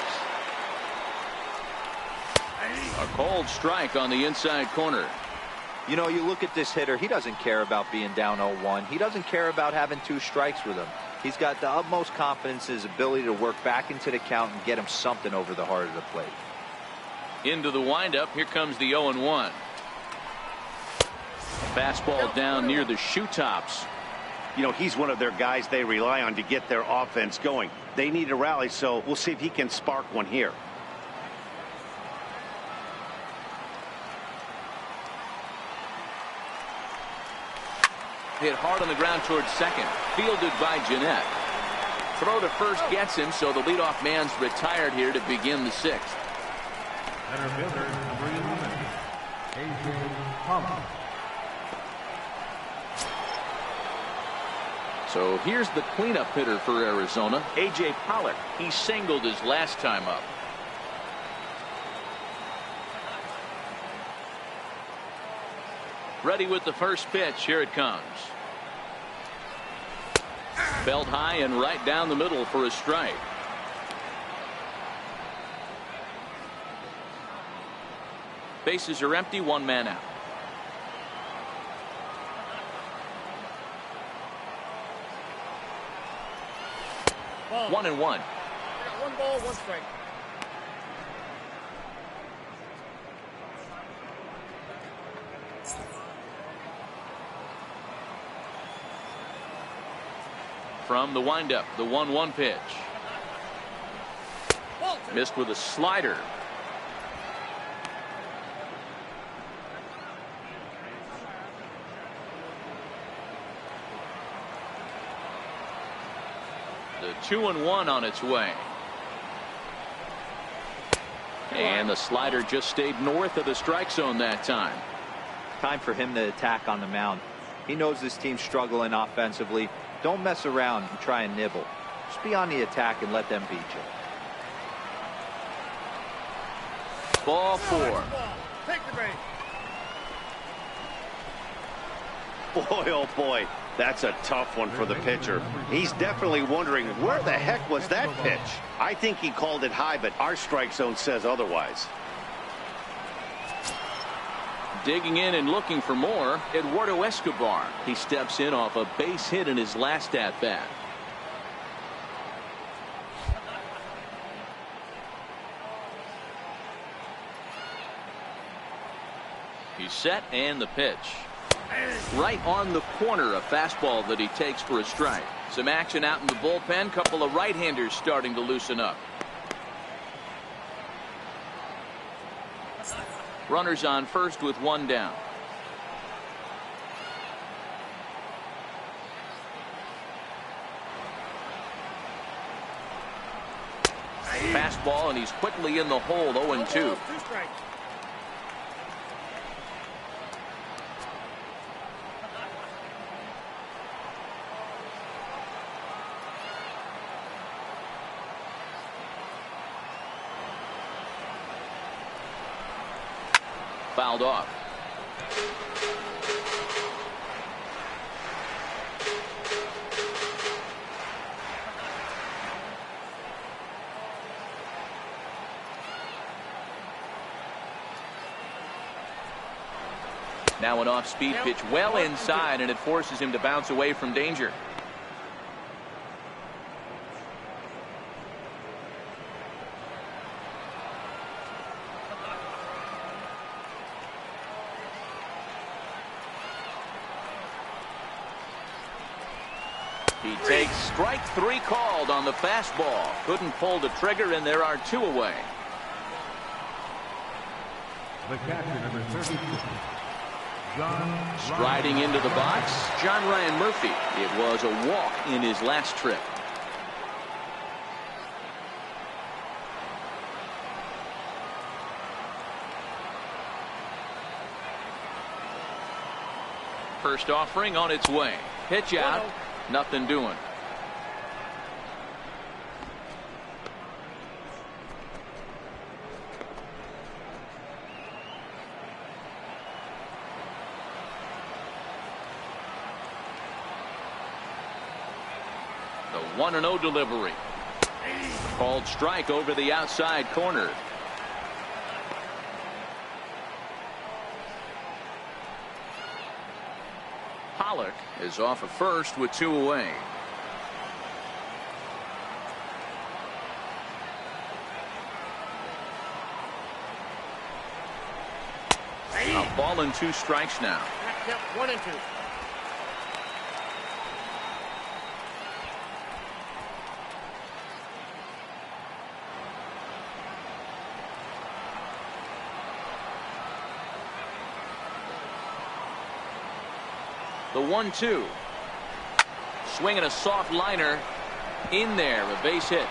A cold strike on the inside corner. You know, you look at this hitter, he doesn't care about being down 0-1. He doesn't care about having 2 strikes with him. He's got the utmost confidence in his ability to work back into the count and get him something over the heart of the plate. Into the windup. Here comes the 0-1. Fastball down near the shoe tops. You know, he's one of their guys they rely on to get their offense going. They need a rally, so we'll see if he can spark one here. Hit hard on the ground towards second. Fielded by Jeanette. Throw to first gets him, so the leadoff man's retired here to begin the 6th. Center fielder, number 11, A.J. Thomas. So here's the cleanup hitter for Arizona, A.J. Pollock. He singled his last time up. Ready with the first pitch. Here it comes. Belt high and right down the middle for a strike. Bases are empty. 1 man out. Ball. 1-1. I got 1 ball, 1 strike. From the windup, the 1-1 pitch. Missed with a slider. The 2-1 on its way. And the slider just stayed north of the strike zone that time. Time for him to attack on the mound. He knows this team's struggling offensively. Don't mess around and try and nibble. Just be on the attack and let them beat you. Ball 4. Take the bait. Boy, oh boy, that's a tough one for the pitcher. He's definitely wondering, where the heck was that pitch? I think he called it high, but our strike zone says otherwise. Digging in and looking for more, Eduardo Escobar. He steps in off a base hit in his last at-bat. He's set, and the pitch. Right on the corner, a fastball that he takes for a strike. Some action out in the bullpen. Couple of right-handers starting to loosen up. Runners on first with one down. Fastball, and he's quickly in the hole. 0-2. 2 strikes. Fouled off. Now an off-speed pitch well inside, and it forces him to bounce away from danger. He takes strike 3 called on the fastball. Couldn't pull the trigger, and there are 2 away. The catcher, number 32, John Striding into the box, John Ryan Murphy. It was a walk in his last trip. First offering on its way. Pitch out. Nothing doing. The 1-0 delivery. Called strike over the outside corner. Pollock is off of first with 2 away. A ball and 2 strikes now. Yep, 1-2. The 1-2. Swinging a soft liner in there. A base hit.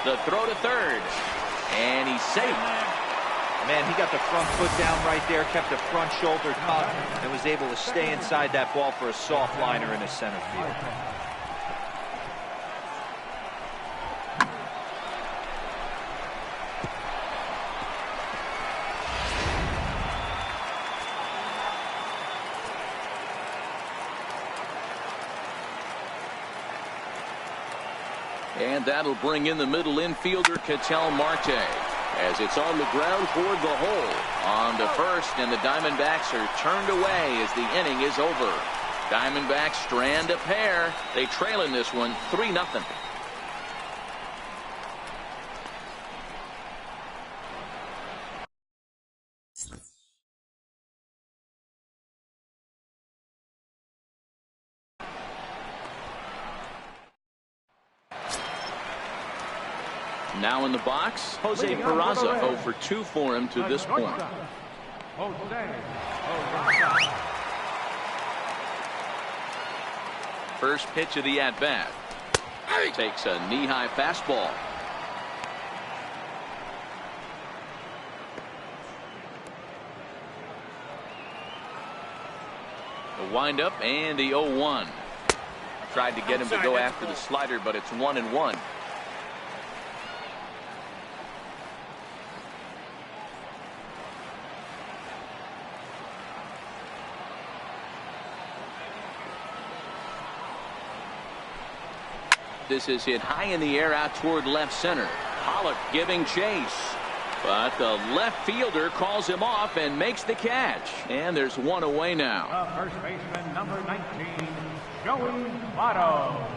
The throw to third. And he's safe. Man, he got the front foot down right there, kept the front shoulder tucked, and was able to stay inside that ball for a soft liner in the center field. And that'll bring in the middle infielder, Ketel Marte, as it's on the ground toward the hole. On to first, and the Diamondbacks are turned away as the inning is over. Diamondbacks strand a pair. They trail in this one 3-0. Now in the box, Jose Peraza 0 for 2 for him to this point. First pitch of the at-bat. Takes a knee-high fastball. The windup and the 0-1. Tried to get him to go after the slider, but it's 1-1. This is hit high in the air out toward left center. Pollock giving chase. But the left fielder calls him off and makes the catch. And there's one away now. The first baseman, number 19, Joey Votto.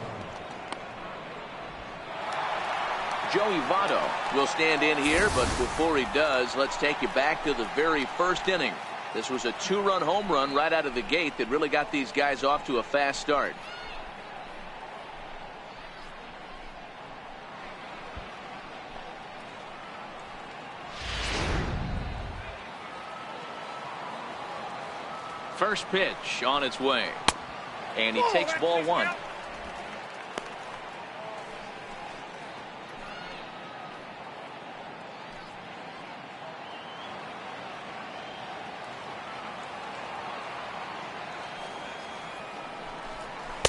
Joey Votto will stand in here, but before he does, let's take you back to the very first inning. This was a 2-run home run right out of the gate that really got these guys off to a fast start. First pitch on its way, and he takes ball one.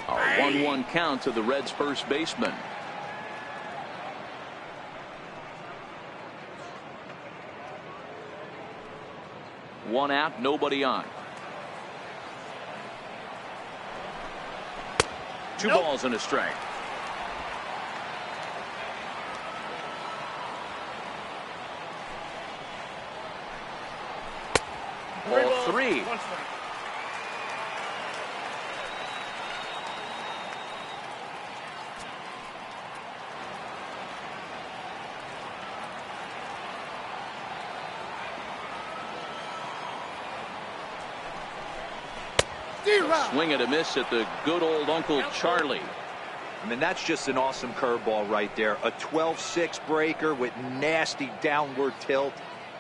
A 1-1 count to the Reds' first baseman. One out, nobody on. Two balls and a strike. Ball three. Swing and a miss at the good old Uncle Charlie. I mean, that's just an awesome curveball right there. A 12-6 breaker with nasty downward tilt.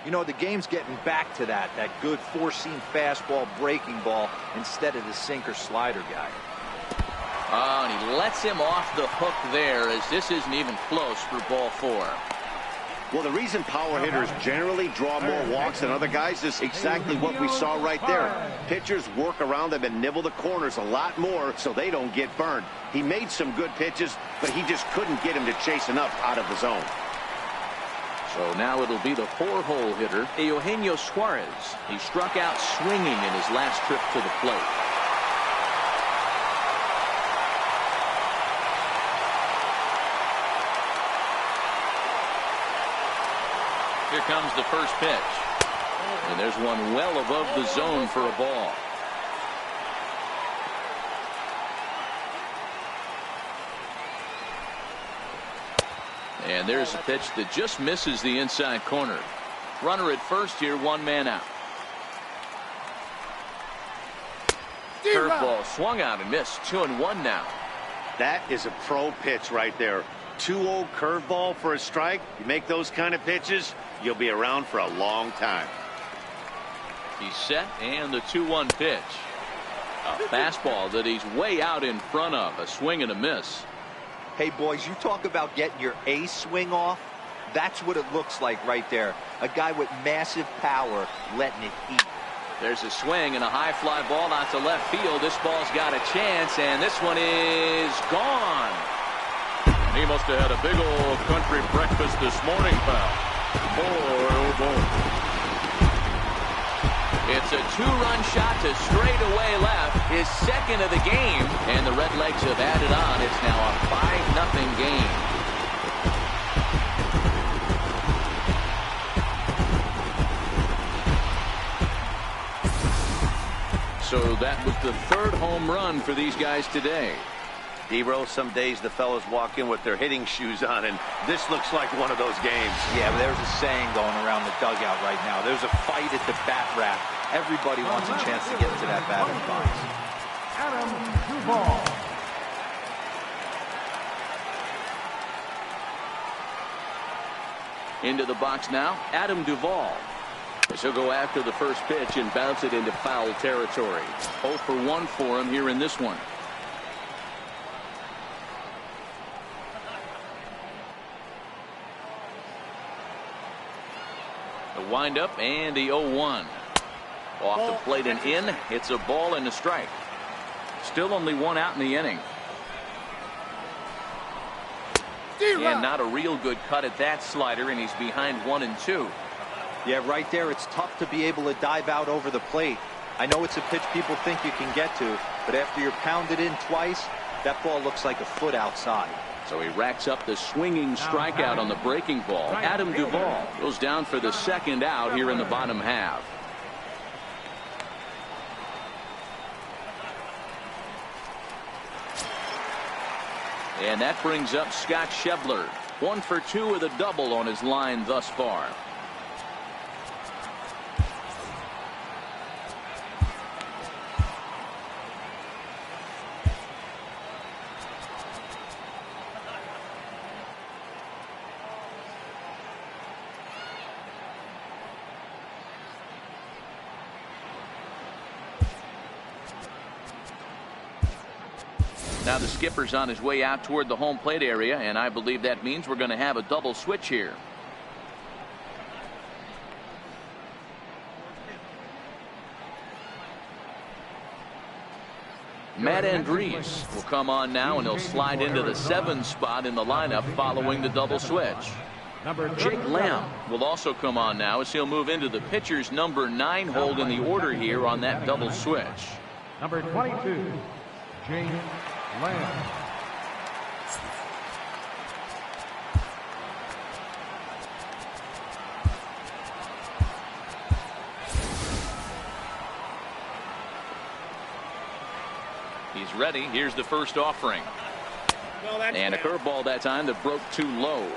You know, the game's getting back to that good four-seam fastball breaking ball instead of the sinker slider guy. Oh, and he lets him off the hook there, as this isn't even close for ball four. Well, the reason power hitters generally draw more walks than other guys is exactly what we saw right there. Pitchers work around them and nibble the corners a lot more so they don't get burned. He made some good pitches, but he just couldn't get him to chase enough out of the zone. So now it'll be the four-hole hitter, Eugenio Suarez. He struck out swinging in his last trip to the plate. Here comes the first pitch. And there's one well above the zone for a ball. And there's a pitch that just misses the inside corner. Runner at first here, one man out. Curveball swung out and missed. 2-1 now. That is a pro pitch right there. 2-0 curveball for a strike. You make those kind of pitches, you'll be around for a long time. He's set, and the 2-1 pitch. A fastball that he's way out in front of. A swing and a miss. Hey, boys, you talk about getting your A swing off. That's what it looks like right there. A guy with massive power letting it eat. There's a swing and a high fly ball out to left field. This ball's got a chance, and this one is gone. He must have had a big old country breakfast this morning, pal. Boy, oh boy. It's a two-run shot to straightaway left, his second of the game, and the Redlegs have added on. It's now a 5-0 game. So that was the third home run for these guys today. D-Row, some days the fellas walk in with their hitting shoes on, and this looks like one of those games. Yeah, but there's a saying going around the dugout right now. There's a fight at the bat rack. Everybody wants a chance to get to that batter's box. Adam Duvall. Into the box now, Adam Duvall. He'll go after the first pitch and bounce it into foul territory. 0 for 1 for him here in this one. The windup and the 0-1. Off the plate and in. It's a ball and a strike. Still only one out in the inning. And not a real good cut at that slider, and he's behind 1-2. Yeah, right there, it's tough to be able to dive out over the plate. I know it's a pitch people think you can get to, but after you're pounded in twice, that ball looks like a foot outside. So he racks up the swinging strikeout on the breaking ball. Adam Duvall goes down for the second out here in the bottom half. And that brings up Scott Schebler. 1 for 2 with a double on his line thus far. Now the skipper's on his way out toward the home plate area, and I believe that means we're going to have a double switch here. Matt Andrees will come on now, and he'll slide into the 7 spot in the lineup following the double switch. Jake Lamb will also come on now as he'll move into the pitcher's number 9 hold in the order here on that double switch. Number 22, Jake Lamb. He's ready. Here's the first offering. And a curveball that time that broke too low.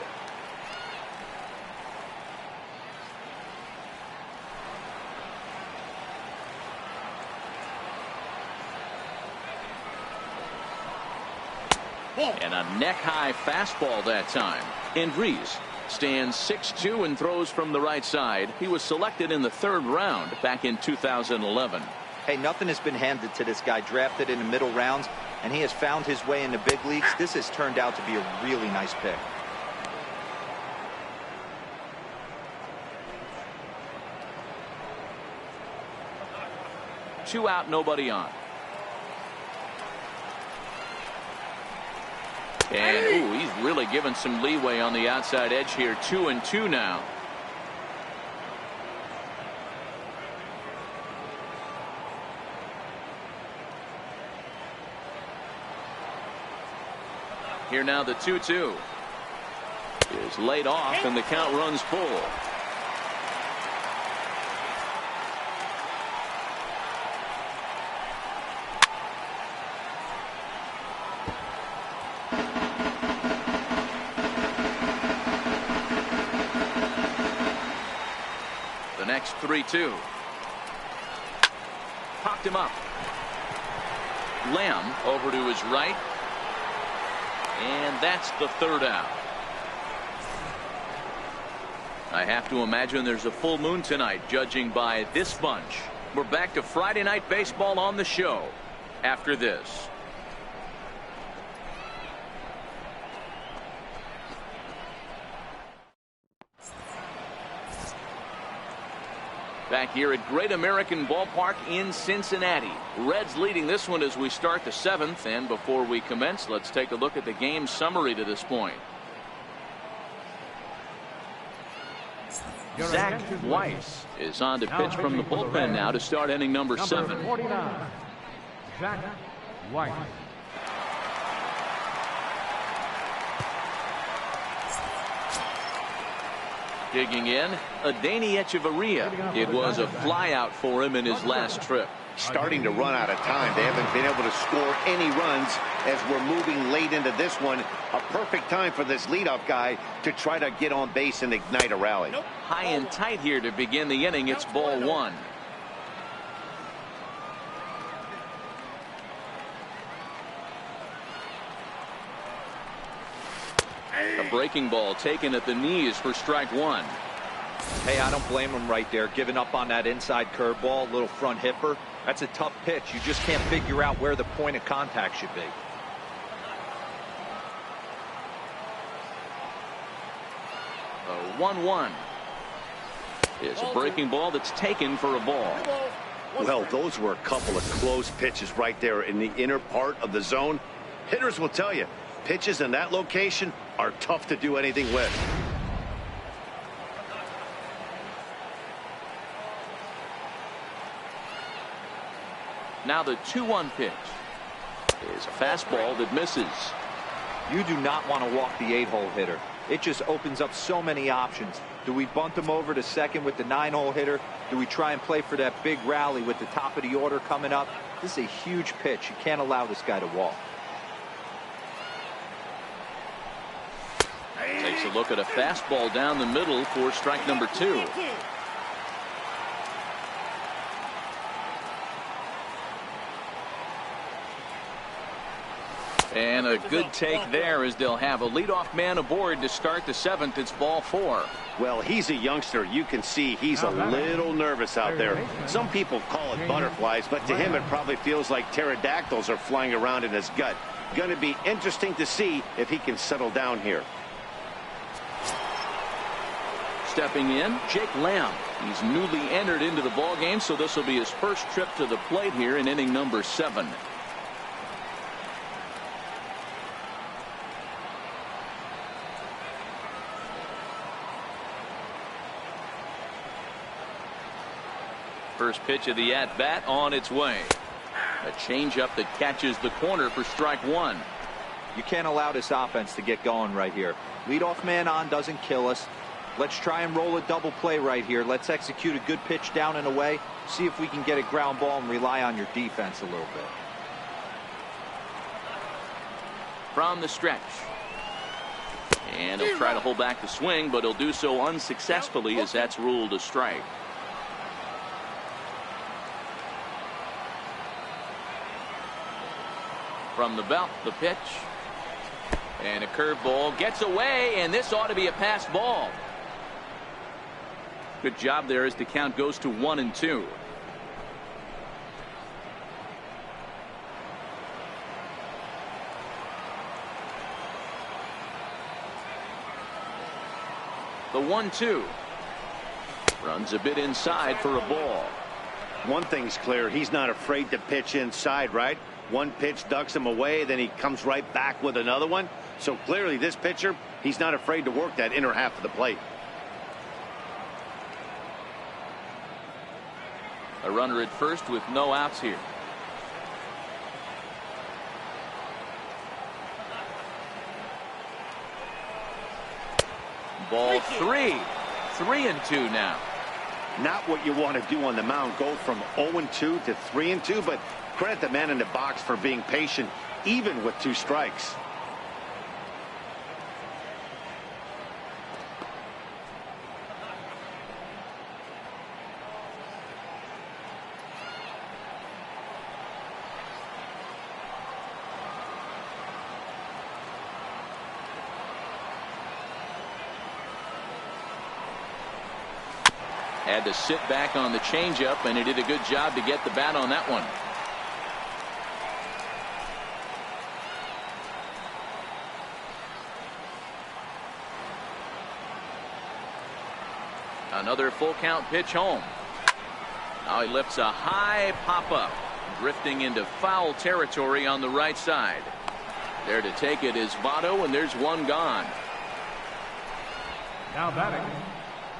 And a neck-high fastball that time. Andrees stands 6'2" and throws from the right side. He was selected in the 3rd round back in 2011. Hey, nothing has been handed to this guy. Drafted in the middle rounds, and he has found his way in the big leagues. This has turned out to be a really nice pick. Two out, nobody on. And ooh, he's really given some leeway on the outside edge here. 2-2 now. Here now the 2-2 is laid off, and the count runs full. The next 3-2. Popped him up. Lamb over to his right. And that's the 3rd out. I have to imagine there's a full moon tonight, judging by this bunch. We're back to Friday Night Baseball on the show after this. Back here at Great American Ballpark in Cincinnati. Reds leading this one as we start the 7th. And before we commence, let's take a look at the game summary to this point. Zach Weiss is on to pitch from the bullpen now to start inning number 7. Number 49, Zach Weiss. Digging in, Adeiny Echeverria. It was a flyout for him in his last trip. Starting to run out of time. They haven't been able to score any runs as we're moving late into this one. A perfect time for this leadoff guy to try to get on base and ignite a rally. High and tight here to begin the inning. It's ball 1. A breaking ball taken at the knees for strike 1. Hey, I don't blame him right there. Giving up on that inside curveball, little front hipper. That's a tough pitch. You just can't figure out where the point of contact should be. The 1-1 is a breaking ball that's taken for a ball. Well, those were a couple of close pitches right there in the inner part of the zone. Hitters will tell you, pitches in that location are tough to do anything with. Now the 2-1 pitch is a fastball that misses. You do not want to walk the 8-hole hitter. It just opens up so many options. Do we bunt him over to second with the 9-hole hitter? Do we try and play for that big rally with the top of the order coming up? This is a huge pitch. You can't allow this guy to walk. Takes a look at a fastball down the middle for strike number 2. And a good take there as they'll have a leadoff man aboard to start the 7th. It's ball 4. Well, he's a youngster. You can see he's a little nervous out there. Some people call it butterflies, but to him it probably feels like pterodactyls are flying around in his gut. Going to be interesting to see if he can settle down here. Stepping in, Jake Lamb. He's newly entered into the ball game, so this will be his first trip to the plate here in inning number 7. First pitch of the at-bat on its way. A changeup that catches the corner for strike 1. You can't allow this offense to get going right here. Leadoff man on doesn't kill us. Let's try and roll a double play right here. Let's execute a good pitch down and away. See if we can get a ground ball and rely on your defense a little bit. From the stretch. And he'll try to hold back the swing, but he'll do so unsuccessfully as that's ruled a strike. From the belt, the pitch. And a curveball gets away, and this ought to be a pass ball. Good job there as the count goes to 1-2. The 1-2. Runs a bit inside for a ball. One thing's clear, he's not afraid to pitch inside, right? One pitch ducks him away, then he comes right back with another one. So clearly this pitcher, he's not afraid to work that inner half of the plate. A runner at first with no outs here. Ball 3. 3-2 now. Not what you want to do on the mound. Go from 0-2 to 3-2, but credit the man in the box for being patient, even with 2 strikes. Had to sit back on the changeup, and he did a good job to get the bat on that one. Another full count pitch home. Now he lifts a high pop-up, drifting into foul territory on the right side. There to take it is Votto, and there's one gone. Now batting,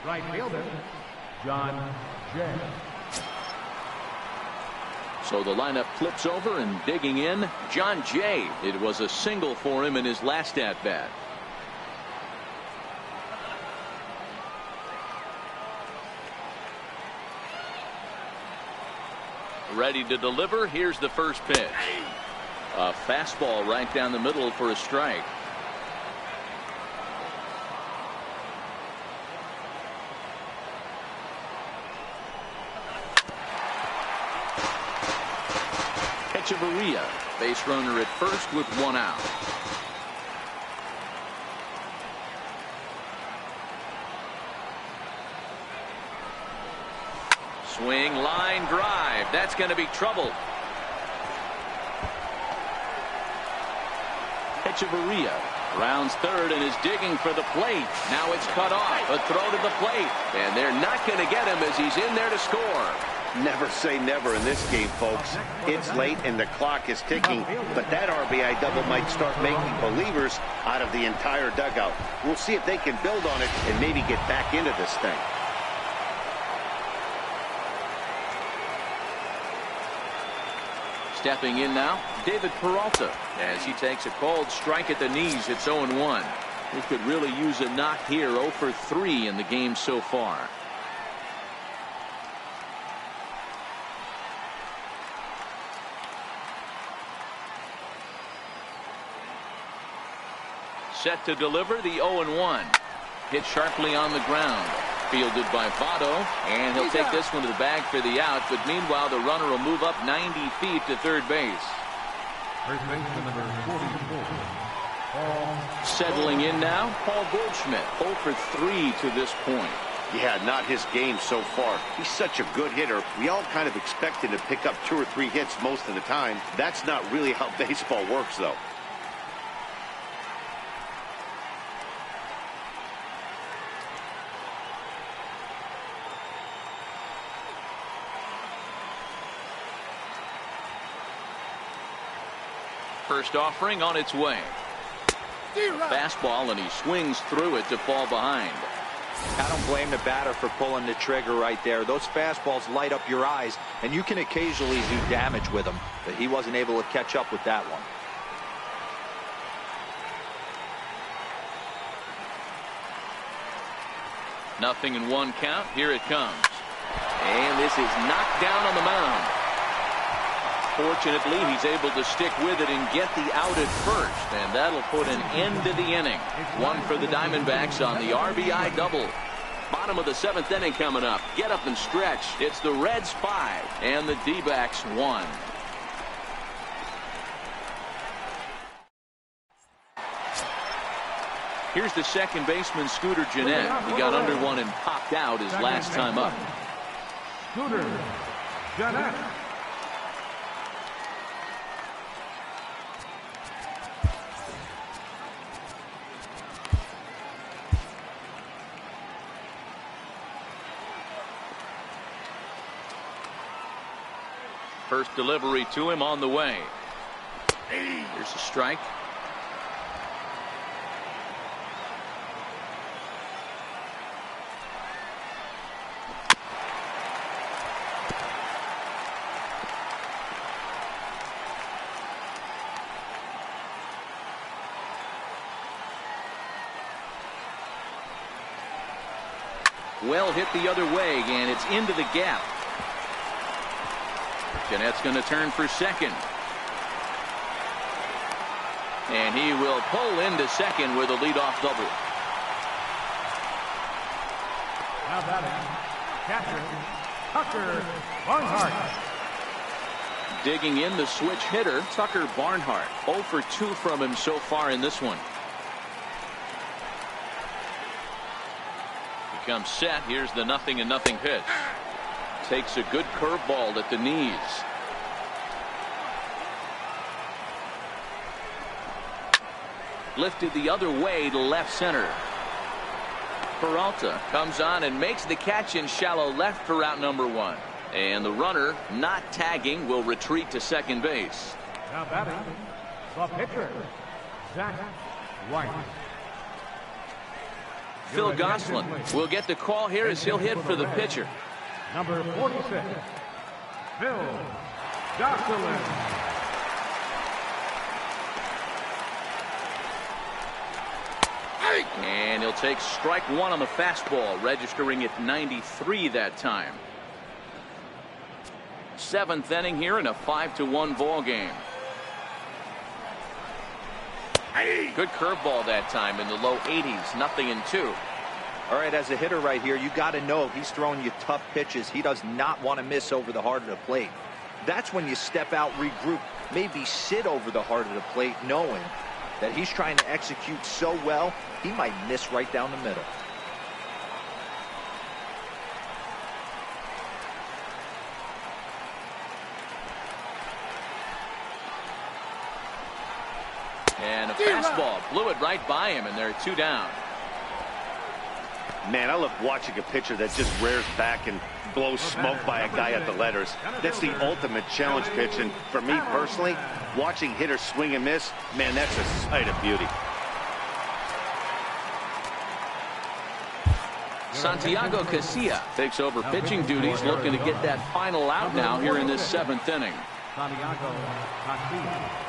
right fielder, John Jay. So the lineup flips over, and digging in, John Jay. It was a single for him in his last at-bat. Ready to deliver. Here's the first pitch. A fastball right down the middle for a strike. Echeverria, base runner at first with 1 out. Swing, line drive. That's going to be trouble. Echeverria Rounds third and is digging for the plate. Now it's cut off. A throw to the plate. And they're not going to get him as he's in there to score. Never say never in this game, folks. It's late and the clock is ticking, but that RBI double might start making believers out of the entire dugout. We'll see if they can build on it and maybe get back into this thing. Stepping in now, David Peralta, as he takes a called strike at the knees. It's 0-1. He could really use a knock here. 0 for 3 in the game so far. Set to deliver the 0-1. Hit sharply on the ground. Fielded by Votto, and he'll take this one to the bag for the out, but meanwhile the runner will move up 90 feet to third base. First baseman number 44, Paul. Settling in now, Paul Goldschmidt, 0 for 3 to this point. Yeah, not his game so far. He's such a good hitter. We all kind of expect him to pick up 2 or 3 hits most of the time. That's not really how baseball works, though. First offering on its way. Fastball, and he swings through it to fall behind. I don't blame the batter for pulling the trigger right there. Those fastballs light up your eyes, and you can occasionally do damage with them, but he wasn't able to catch up with that one. Nothing in 1 count. Here it comes. And this is knocked down on the mound. Fortunately, he's able to stick with it and get the out at first, and that'll put an end to the inning. 1 for the Diamondbacks on the RBI double. Bottom of the 7th inning coming up. Get up and stretch. It's the Reds 5 and the D-backs 1. Here's the second baseman, Scooter Gennett. He got under one and popped out his last time up. Scooter Gennett. First delivery to him on the way. Here's a strike. Well hit the other way, and it's into the gap. Gennett's going to turn for second. And he will pull into second with a leadoff double. Now batting, catcher, Tucker Barnhart. Digging in the switch hitter, Tucker Barnhart. 0 for 2 from him so far in this one. He comes set. Here's the 0-0 pitch. Takes a good curveball at the knees. Lifted the other way to left center. Peralta comes on and makes the catch in shallow left for out number 1. And the runner, not tagging, will retreat to second base. Now batting, the pitcher, Zach White. Phil Gosselin will get the call here as he'll hit for the pitcher. Number 46, Phil Gosselin. And he'll take strike 1 on the fastball, registering at 93 that time. 7th inning here in a 5-1 ball game. Good curveball that time in the low 80s. 0-2. All right, as a hitter right here, you got to know if he's throwing you tough pitches, he does not want to miss over the heart of the plate. That's when you step out, regroup, maybe sit over the heart of the plate, knowing that he's trying to execute so well, he might miss right down the middle. And a fastball blew it right by him, and they're 2 down. Man, I love watching a pitcher that just rears back and blows smoke by a guy at the letters. That's the ultimate challenge pitch, and for me personally, watching hitters swing and miss, man, that's a sight of beauty. Santiago Casilla takes over pitching duties, looking to get that final out now here in this 7th inning. Santiago Casilla.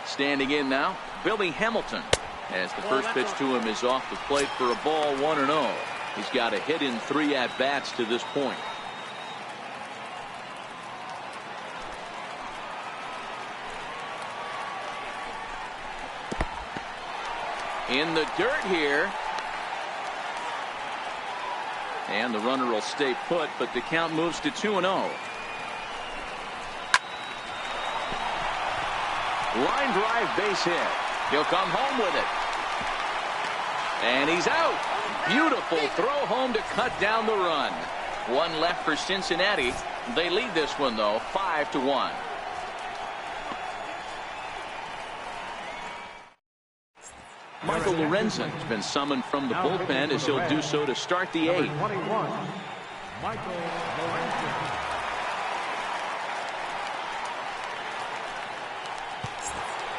Standing in now, Billy Hamilton, as the first pitch to him is off the plate for a ball, 1-0. He's got a hit in 3 at-bats to this point. In the dirt here. And the runner will stay put, but the count moves to 2-0. Line drive base hit. He'll come home with it. And he's out. Beautiful throw home to cut down the run. 1 left for Cincinnati. They lead this one, though, 5-1. Michael Lorenzen has been summoned from the bullpen, as he'll do so to start the 8th. 21, Michael Lorenzen.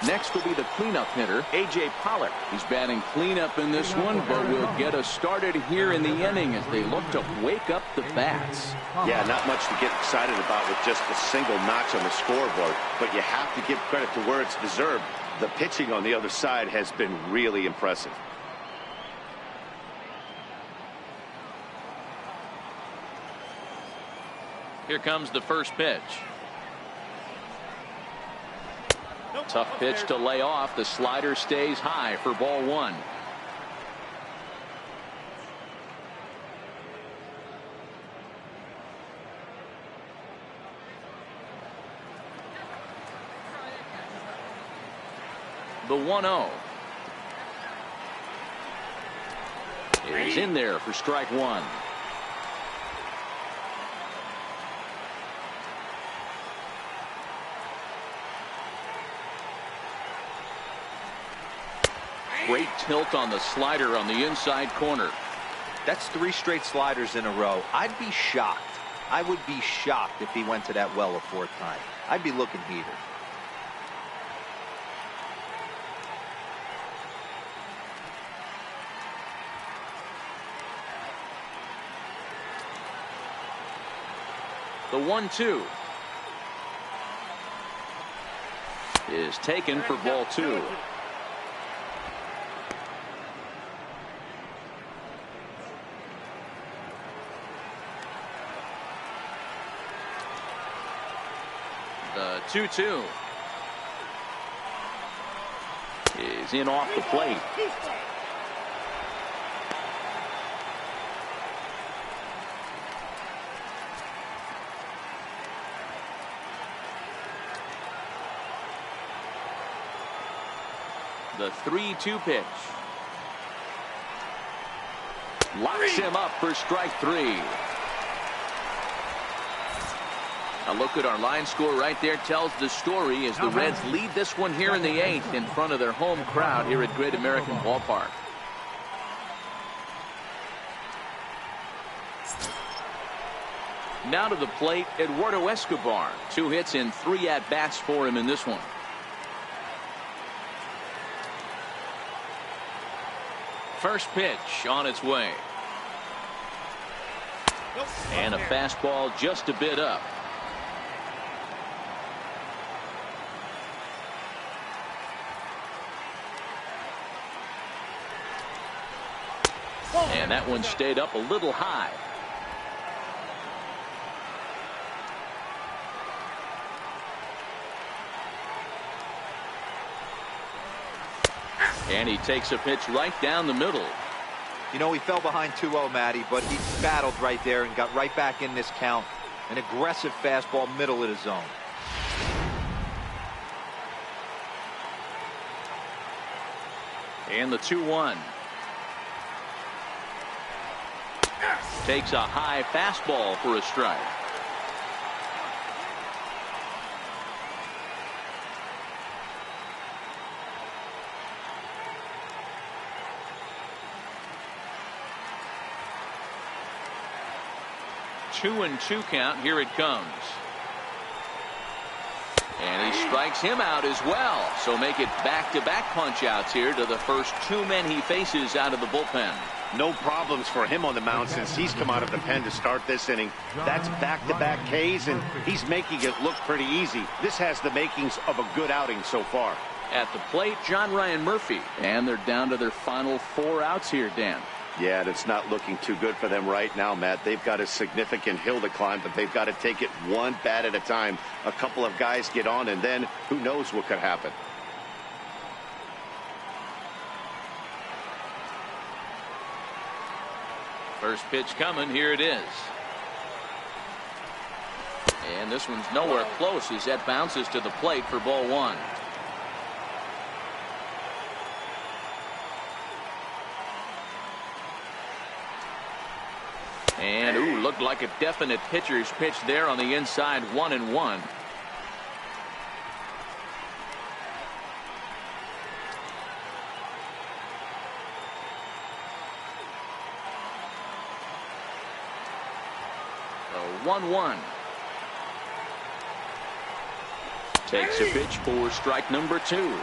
Next will be the cleanup hitter, A.J. Pollock. He's batting cleanup in this one, but will get us started here in the inning as they look to wake up the bats. Yeah, not much to get excited about with just a single notch on the scoreboard, but you have to give credit to where it's deserved. The pitching on the other side has been really impressive. Here comes the first pitch. Tough pitch to lay off. The slider stays high for ball 1. The 1-0 is in there for strike 1. Great tilt on the slider on the inside corner. That's 3 straight sliders in a row. I'd be shocked. I would be shocked if he went to that well a 4th time. I'd be looking heated. The 1-2 is taken for ball 2. The 2-2 is in off the plate. The 3-2 pitch locks him up for strike 3. A look at our line score right there tells the story as the Reds lead this one here in the 8th in front of their home crowd here at Great American Ballpark. Now to the plate, Eduardo Escobar. 2 hits and 3 at-bats for him in this one. First pitch on its way. And a fastball just a bit up. And that one stayed up a little high. And he takes a pitch right down the middle. You know, he fell behind 2-0, Matty, but he battled right there and got right back in this count. An aggressive fastball, middle of the zone. And the 2-1. Takes a high fastball for a strike. Two and two count. Here it comes. And he strikes him out as well. So make it back-to-back punch-outs here to the first two men he faces out of the bullpen. No problems for him on the mound since he's come out of the pen to start this inning. That's back-to-back Ks, and he's making it look pretty easy. This has the makings of a good outing so far. At the plate, John Ryan Murphy. And they're down to their final 4 outs here, Dan. Yeah, and it's not looking too good for them right now, Matt. They've got a significant hill to climb, but they've got to take it one bat at a time. A couple of guys get on, and then who knows what could happen. First pitch coming. Here it is. And this one's nowhere close as that bounces to the plate for ball 1. And, ooh, looked like a definite pitcher's pitch there on the inside. 1-1. So 1-1. Takes a pitch for strike number 2.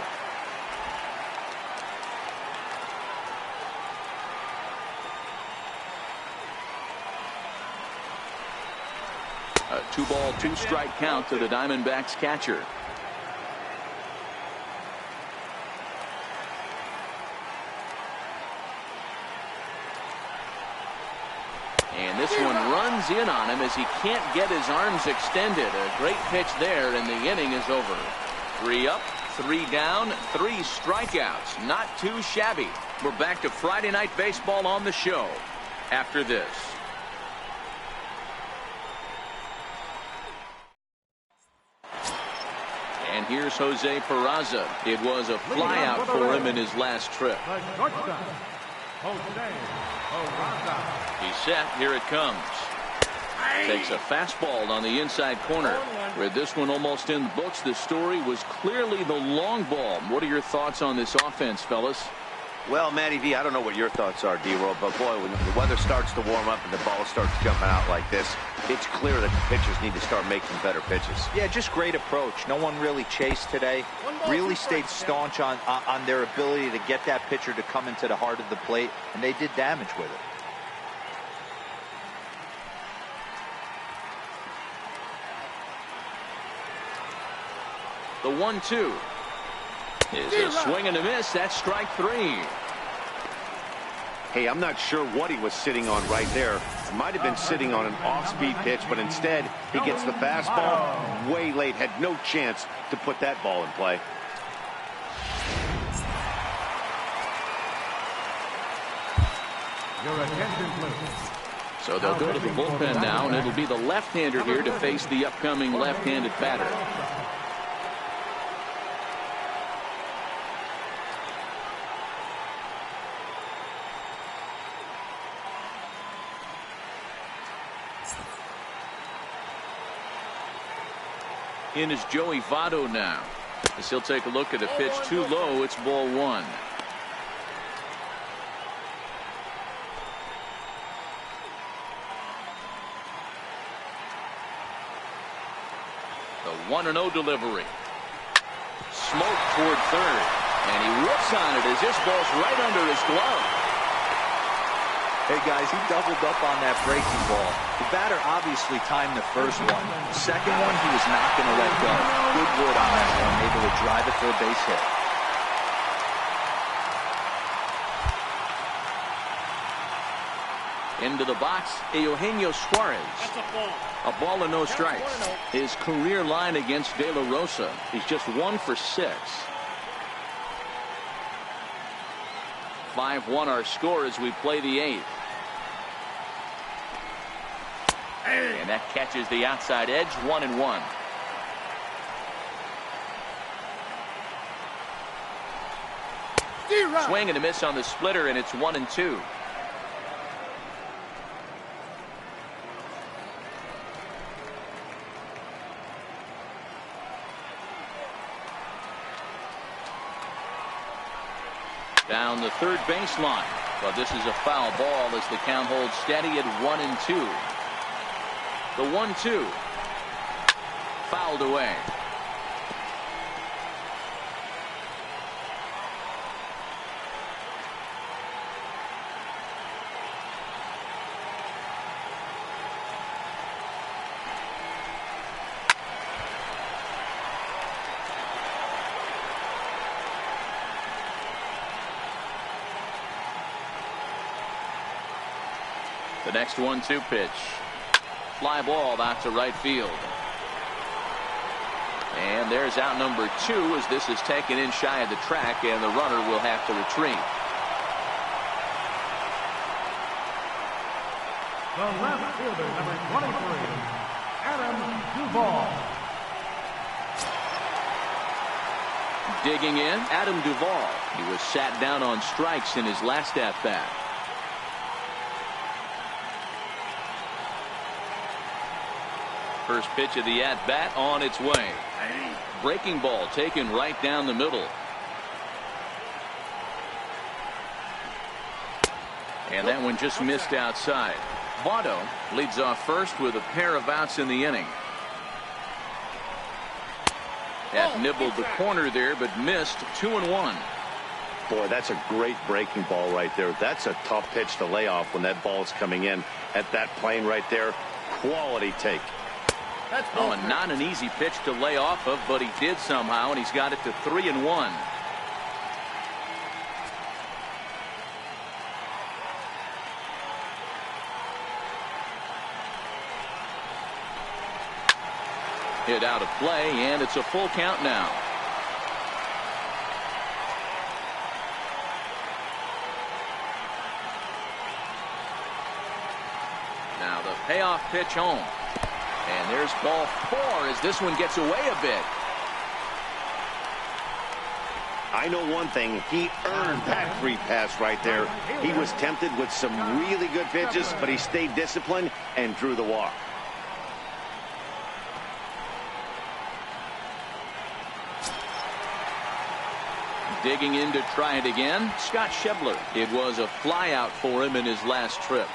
A 2-ball, 2-strike count to the Diamondbacks catcher. And this one runs in on him as he can't get his arms extended. A great pitch there, and the inning is over. 3 up, 3 down, 3 strikeouts. Not too shabby. We're back to Friday Night Baseball on the show after this. And here's Jose Peraza. It was a flyout for him in his last trip. He's set. Here it comes. Takes a fastball on the inside corner. With this one almost in the books, the story was clearly the long ball. What are your thoughts on this offense, fellas? Well, Matty V, I don't know what your thoughts are, D-Roll, but boy, when the weather starts to warm up and the ball starts jumping out like this, it's clear that the pitchers need to start making better pitches. Yeah, just great approach. No one really chased today. Really stayed staunch on their ability to get that pitcher to come into the heart of the plate, and they did damage with it. The 1-2 is a swing and a miss. That's strike 3. Hey, I'm not sure what he was sitting on right there. It might have been sitting on an off-speed pitch, but instead he gets the fastball way late. Had no chance to put that ball in play. Your attention, please. So they'll go to the bullpen now, and it'll be the left-hander here to face the upcoming left-handed batter. In is Joey Votto now. As he'll take a look at a pitch too low. It's ball 1. The 1-0 delivery. Smoke toward third. And he whips on it as this ball's right under his glove. Hey, guys, he doubled up on that breaking ball. The batter obviously timed the first one. The second one, he was not going to let go. Good wood on that one, able to drive it for a base hit. Into the box, Eugenio Suarez. That's a ball. A ball and no strikes. His career line against De La Rosa. He's just 1 for 6. 5-1 our score as we play the 8th. And that catches the outside edge. 1-1. Swing and a miss on the splitter, and it's 1-2. Down the third baseline, but this is a foul ball as the count holds steady at 1-2. The 1-2 fouled away. The next 1-2 pitch. Fly ball out to right field. And there's out number 2 as this is taken in shy of the track, and the runner will have to retreat. The left fielder, number 23, Adam Duvall. Digging in, Adam Duvall. He was sat down on strikes in his last at-bat. First pitch of the at-bat on its way. Breaking ball taken right down the middle. And that one just missed outside. Votto leads off first with a pair of outs in the inning. That nibbled the corner there, but missed. 2-1. Boy, that's a great breaking ball right there. That's a tough pitch to lay off when that ball's coming in at that plane right there. Quality take. Oh, and not an easy pitch to lay off of, but he did somehow, and he's got it to 3-1. Hit out of play, and it's a full count now. Now the payoff pitch home. And there's ball 4 as this one gets away a bit. I know one thing. He earned that free pass right there. He was tempted with some really good pitches, but he stayed disciplined and drew the walk. Digging in to try it again, Scott Schebler. It was a fly out for him in his last trip.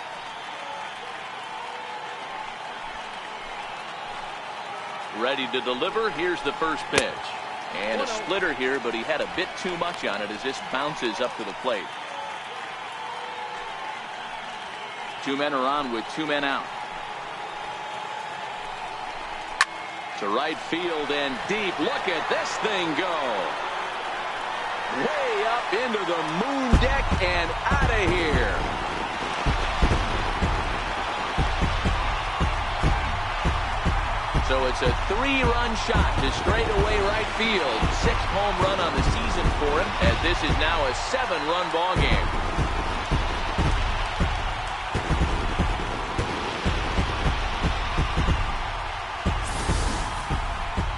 Ready to deliver. Here's the first pitch. And a splitter here, but he had a bit too much on it as this bounces up to the plate. 2 men are on with 2 men out. To right field and deep. Look at this thing go. Way up into the moon deck and out of here. So it's a 3-run shot to straightaway right field. 6th home run on the season for him, as this is now a 7-run ball game.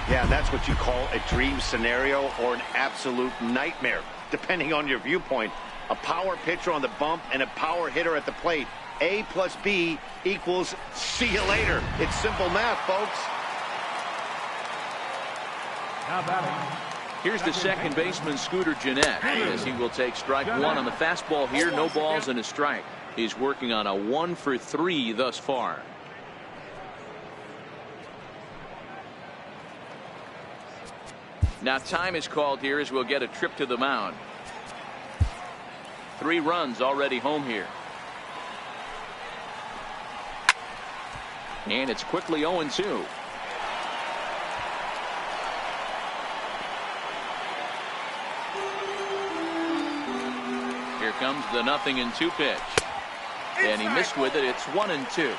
Yeah, that's what you call a dream scenario or an absolute nightmare, depending on your viewpoint. A power pitcher on the bump and a power hitter at the plate. A plus B equals see you later. It's simple math, folks. Now batting. Here's the second baseman, Scooter Gennett, as he will take strike 1 on the fastball here. No balls and a strike. He's working on a 1 for 3 thus far. Now time is called here as we'll get a trip to the mound. 3 runs already home here. And it's quickly 0-2. Here comes the 0-2 pitch. And he missed with it. It's 1-2.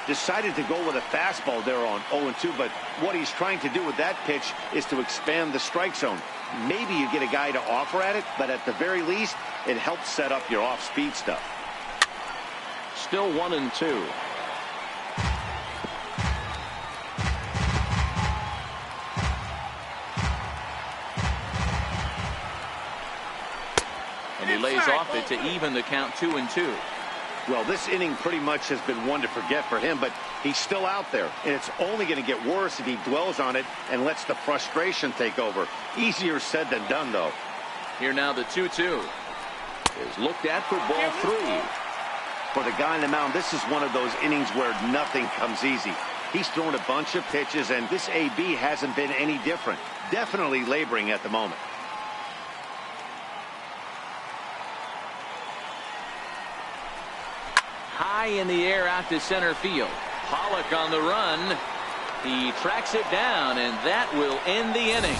Decided to go with a fastball there on 0-2, but what he's trying to do with that pitch is to expand the strike zone. Maybe you get a guy to offer at it, but at the very least, it helps set up your off-speed stuff. Still 1-2. lays off it to even the count 2-2. Well, this inning pretty much has been one to forget for him, but he's still out there, and it's only going to get worse if he dwells on it and lets the frustration take over. Easier said than done, though. Here now the 2-2 is looked at for ball 3. For the guy on the mound, this is one of those innings where nothing comes easy. He's thrown a bunch of pitches, and this AB hasn't been any different. Definitely laboring at the moment. High in the air out to center field. Pollock on the run. He tracks it down, and that will end the inning.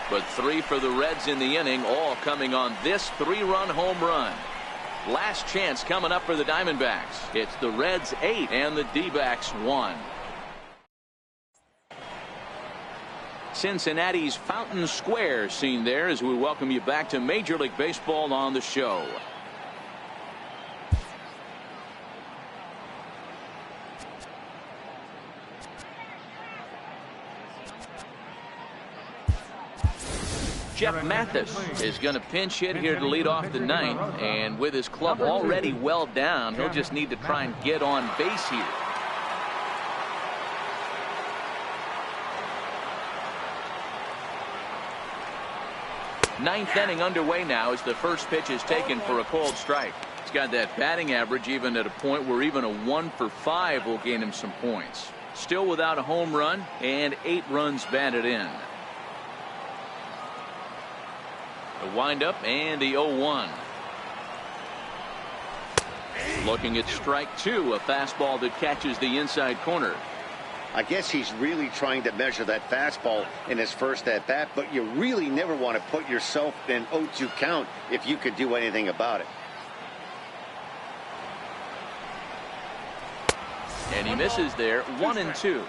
But 3 for the Reds in the inning, all coming on this 3-run home run. Last chance coming up for the Diamondbacks. It's the Reds 8 and the D-backs 1. Cincinnati's Fountain Square scene there as we welcome you back to Major League Baseball on the show. Jeff Mathis is going to pinch hit here to lead off the 9th, and with his club already well down, he'll just need to try and get on base here. Ninth inning underway now as the first pitch is taken for a cold strike. He's got that batting average even at a point where even a 1 for 5 will gain him some points. Still without a home run and 8 runs batted in. The windup and the 0-1. Looking at strike 2, a fastball that catches the inside corner. I guess he's really trying to measure that fastball in his first at bat, but you really never want to put yourself in an 0-2 count if you could do anything about it. And he misses there, 1-2.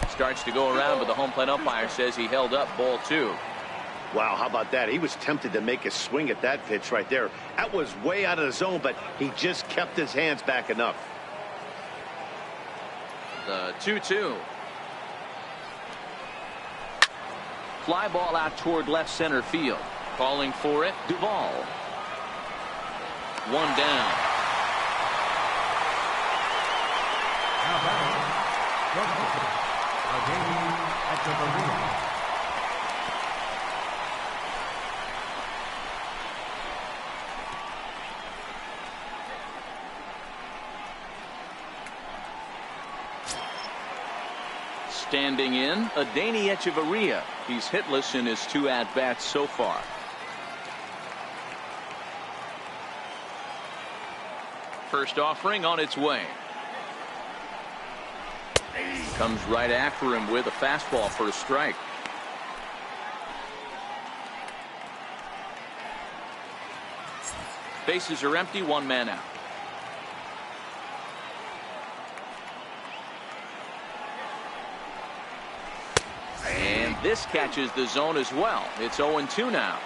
Starts to go around, but the home plate umpire says he held up ball 2. Wow, how about that? He was tempted to make a swing at that pitch right there. That was way out of the zone, but he just kept his hands back enough. The 2-2. Fly ball out toward left center field. Calling for it, Duvall. 1 down. Now batting, Standing in, Adeiny Echeverria. He's hitless in his 2 at-bats so far. First offering on its way. Comes right after him with a fastball for a strike. Bases are empty, 1 man out. And this catches the zone as well. It's 0-2 now.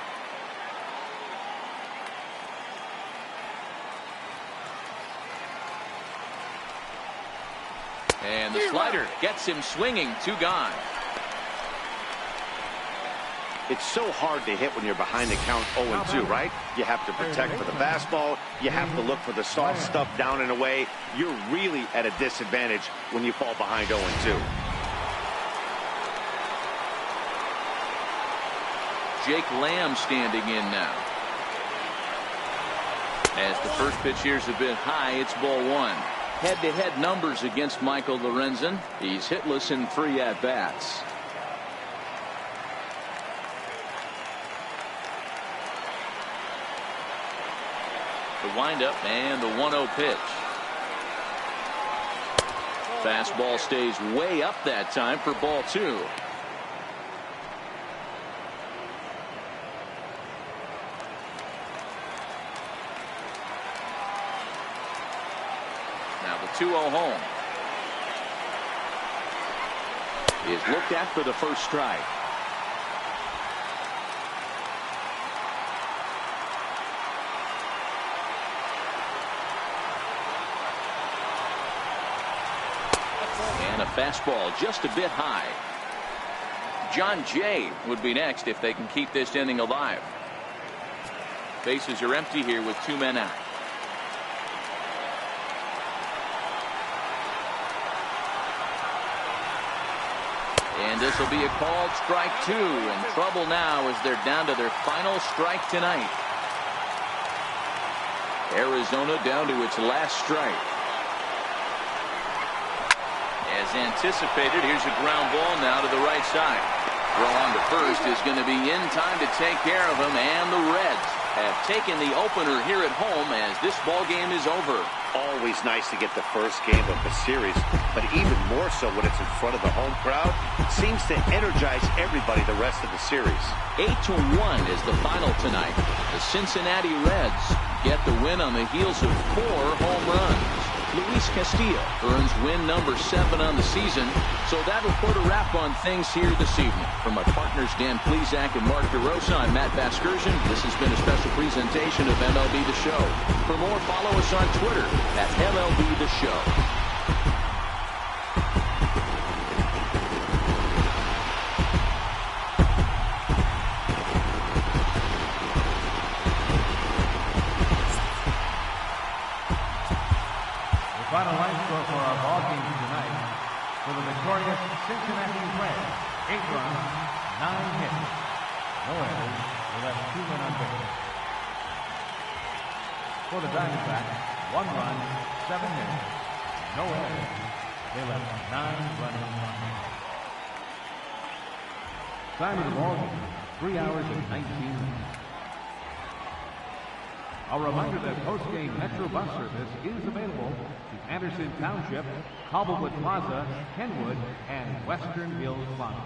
And the slider gets him swinging. 2 gone. It's so hard to hit when you're behind the count 0-2, right? You have to protect for the fastball. You have to look for the soft stuff down and away. You're really at a disadvantage when you fall behind 0-2. Jake Lamb standing in now. As the first pitch here's a bit high, it's ball 1. Head-to-head numbers against Michael Lorenzen. He's hitless in 3 at-bats. The windup and the 1-0 pitch. Fastball stays way up that time for ball 2. Now the 2-0 home is looked at for the first strike. a fastball just a bit high. John Jay would be next if they can keep this inning alive. Bases are empty here with 2 men out. And this will be a called strike 2, and trouble now as they're down to their final strike tonight. Arizona down to its last strike. As anticipated, here's a ground ball now to the right side. Throw on to first is going to be in time to take care of him, and the Reds have taken the opener here at home as this ball game is over. Always nice to get the first game of the series, but even more so when it's in front of the home crowd. It seems to energize everybody the rest of the series. 8-1 is the final tonight. The Cincinnati Reds get the win on the heels of 4 home runs. Luis Castillo earns win number 7 on the season. So that'll put a wrap on things here this evening. From my partners Dan Plesac and Mark DeRosa, I'm Matt Vasgersian. This has been a special presentation of MLB The Show. For more, follow us on Twitter at MLB The Show. Final line score for our ball game tonight. For the victorious Cincinnati Reds, 8 runs, 9 hits. No errors. They left 2 men on base. For the Diamondbacks, 1 run, 7 hits. No errors. They left 9 running on base. Time of the ball game, 3 hours and 19 minutes. A reminder that post-game Metro bus service is available to Anderson Township, Cobblewood Plaza, Kenwood, and Western Hills Plaza.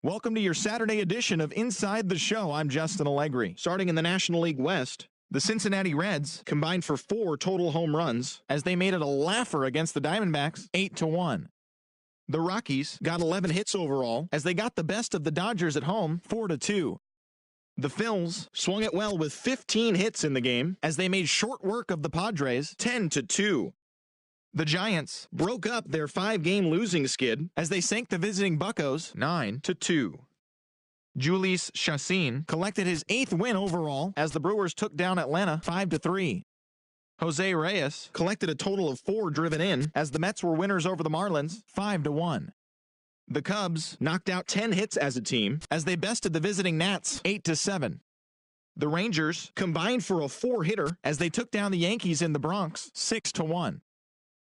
Welcome to your Saturday edition of Inside the Show. I'm Justin Allegri. Starting in the National League West, the Cincinnati Reds combined for 4 total home runs as they made it a laugher against the Diamondbacks, 8-1. The Rockies got 11 hits overall as they got the best of the Dodgers at home, 4-2. The Phils swung it well with 15 hits in the game as they made short work of the Padres, 10-2. The Giants broke up their 5-game losing skid as they sank the visiting Buccos 9-2. Jhoulys Chacin collected his 8th win overall as the Brewers took down Atlanta 5-3. Jose Reyes collected a total of 4 driven in as the Mets were winners over the Marlins 5-1. The Cubs knocked out 10 hits as a team as they bested the visiting Nats 8-7. The Rangers combined for a 4-hitter as they took down the Yankees in the Bronx 6-1.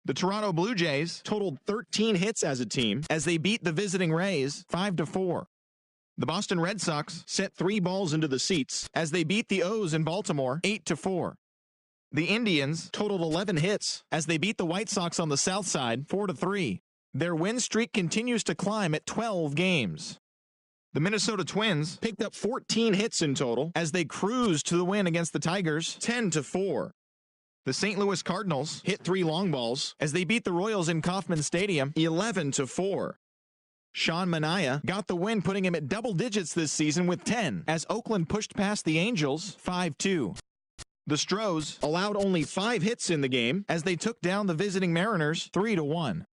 The Toronto Blue Jays totaled 13 hits as a team as they beat the visiting Rays 5-4. The Boston Red Sox sent 3 balls into the seats as they beat the O's in Baltimore 8-4. The Indians totaled 11 hits as they beat the White Sox on the South Side 4-3. Their win streak continues to climb at 12 games. The Minnesota Twins picked up 14 hits in total as they cruised to the win against the Tigers 10-4. The St. Louis Cardinals hit 3 long balls as they beat the Royals in Kauffman Stadium 11-4. Sean Manaea got the win, putting him at double digits this season with 10 as Oakland pushed past the Angels 5-2. The Stros allowed only 5 hits in the game as they took down the visiting Mariners 3-1.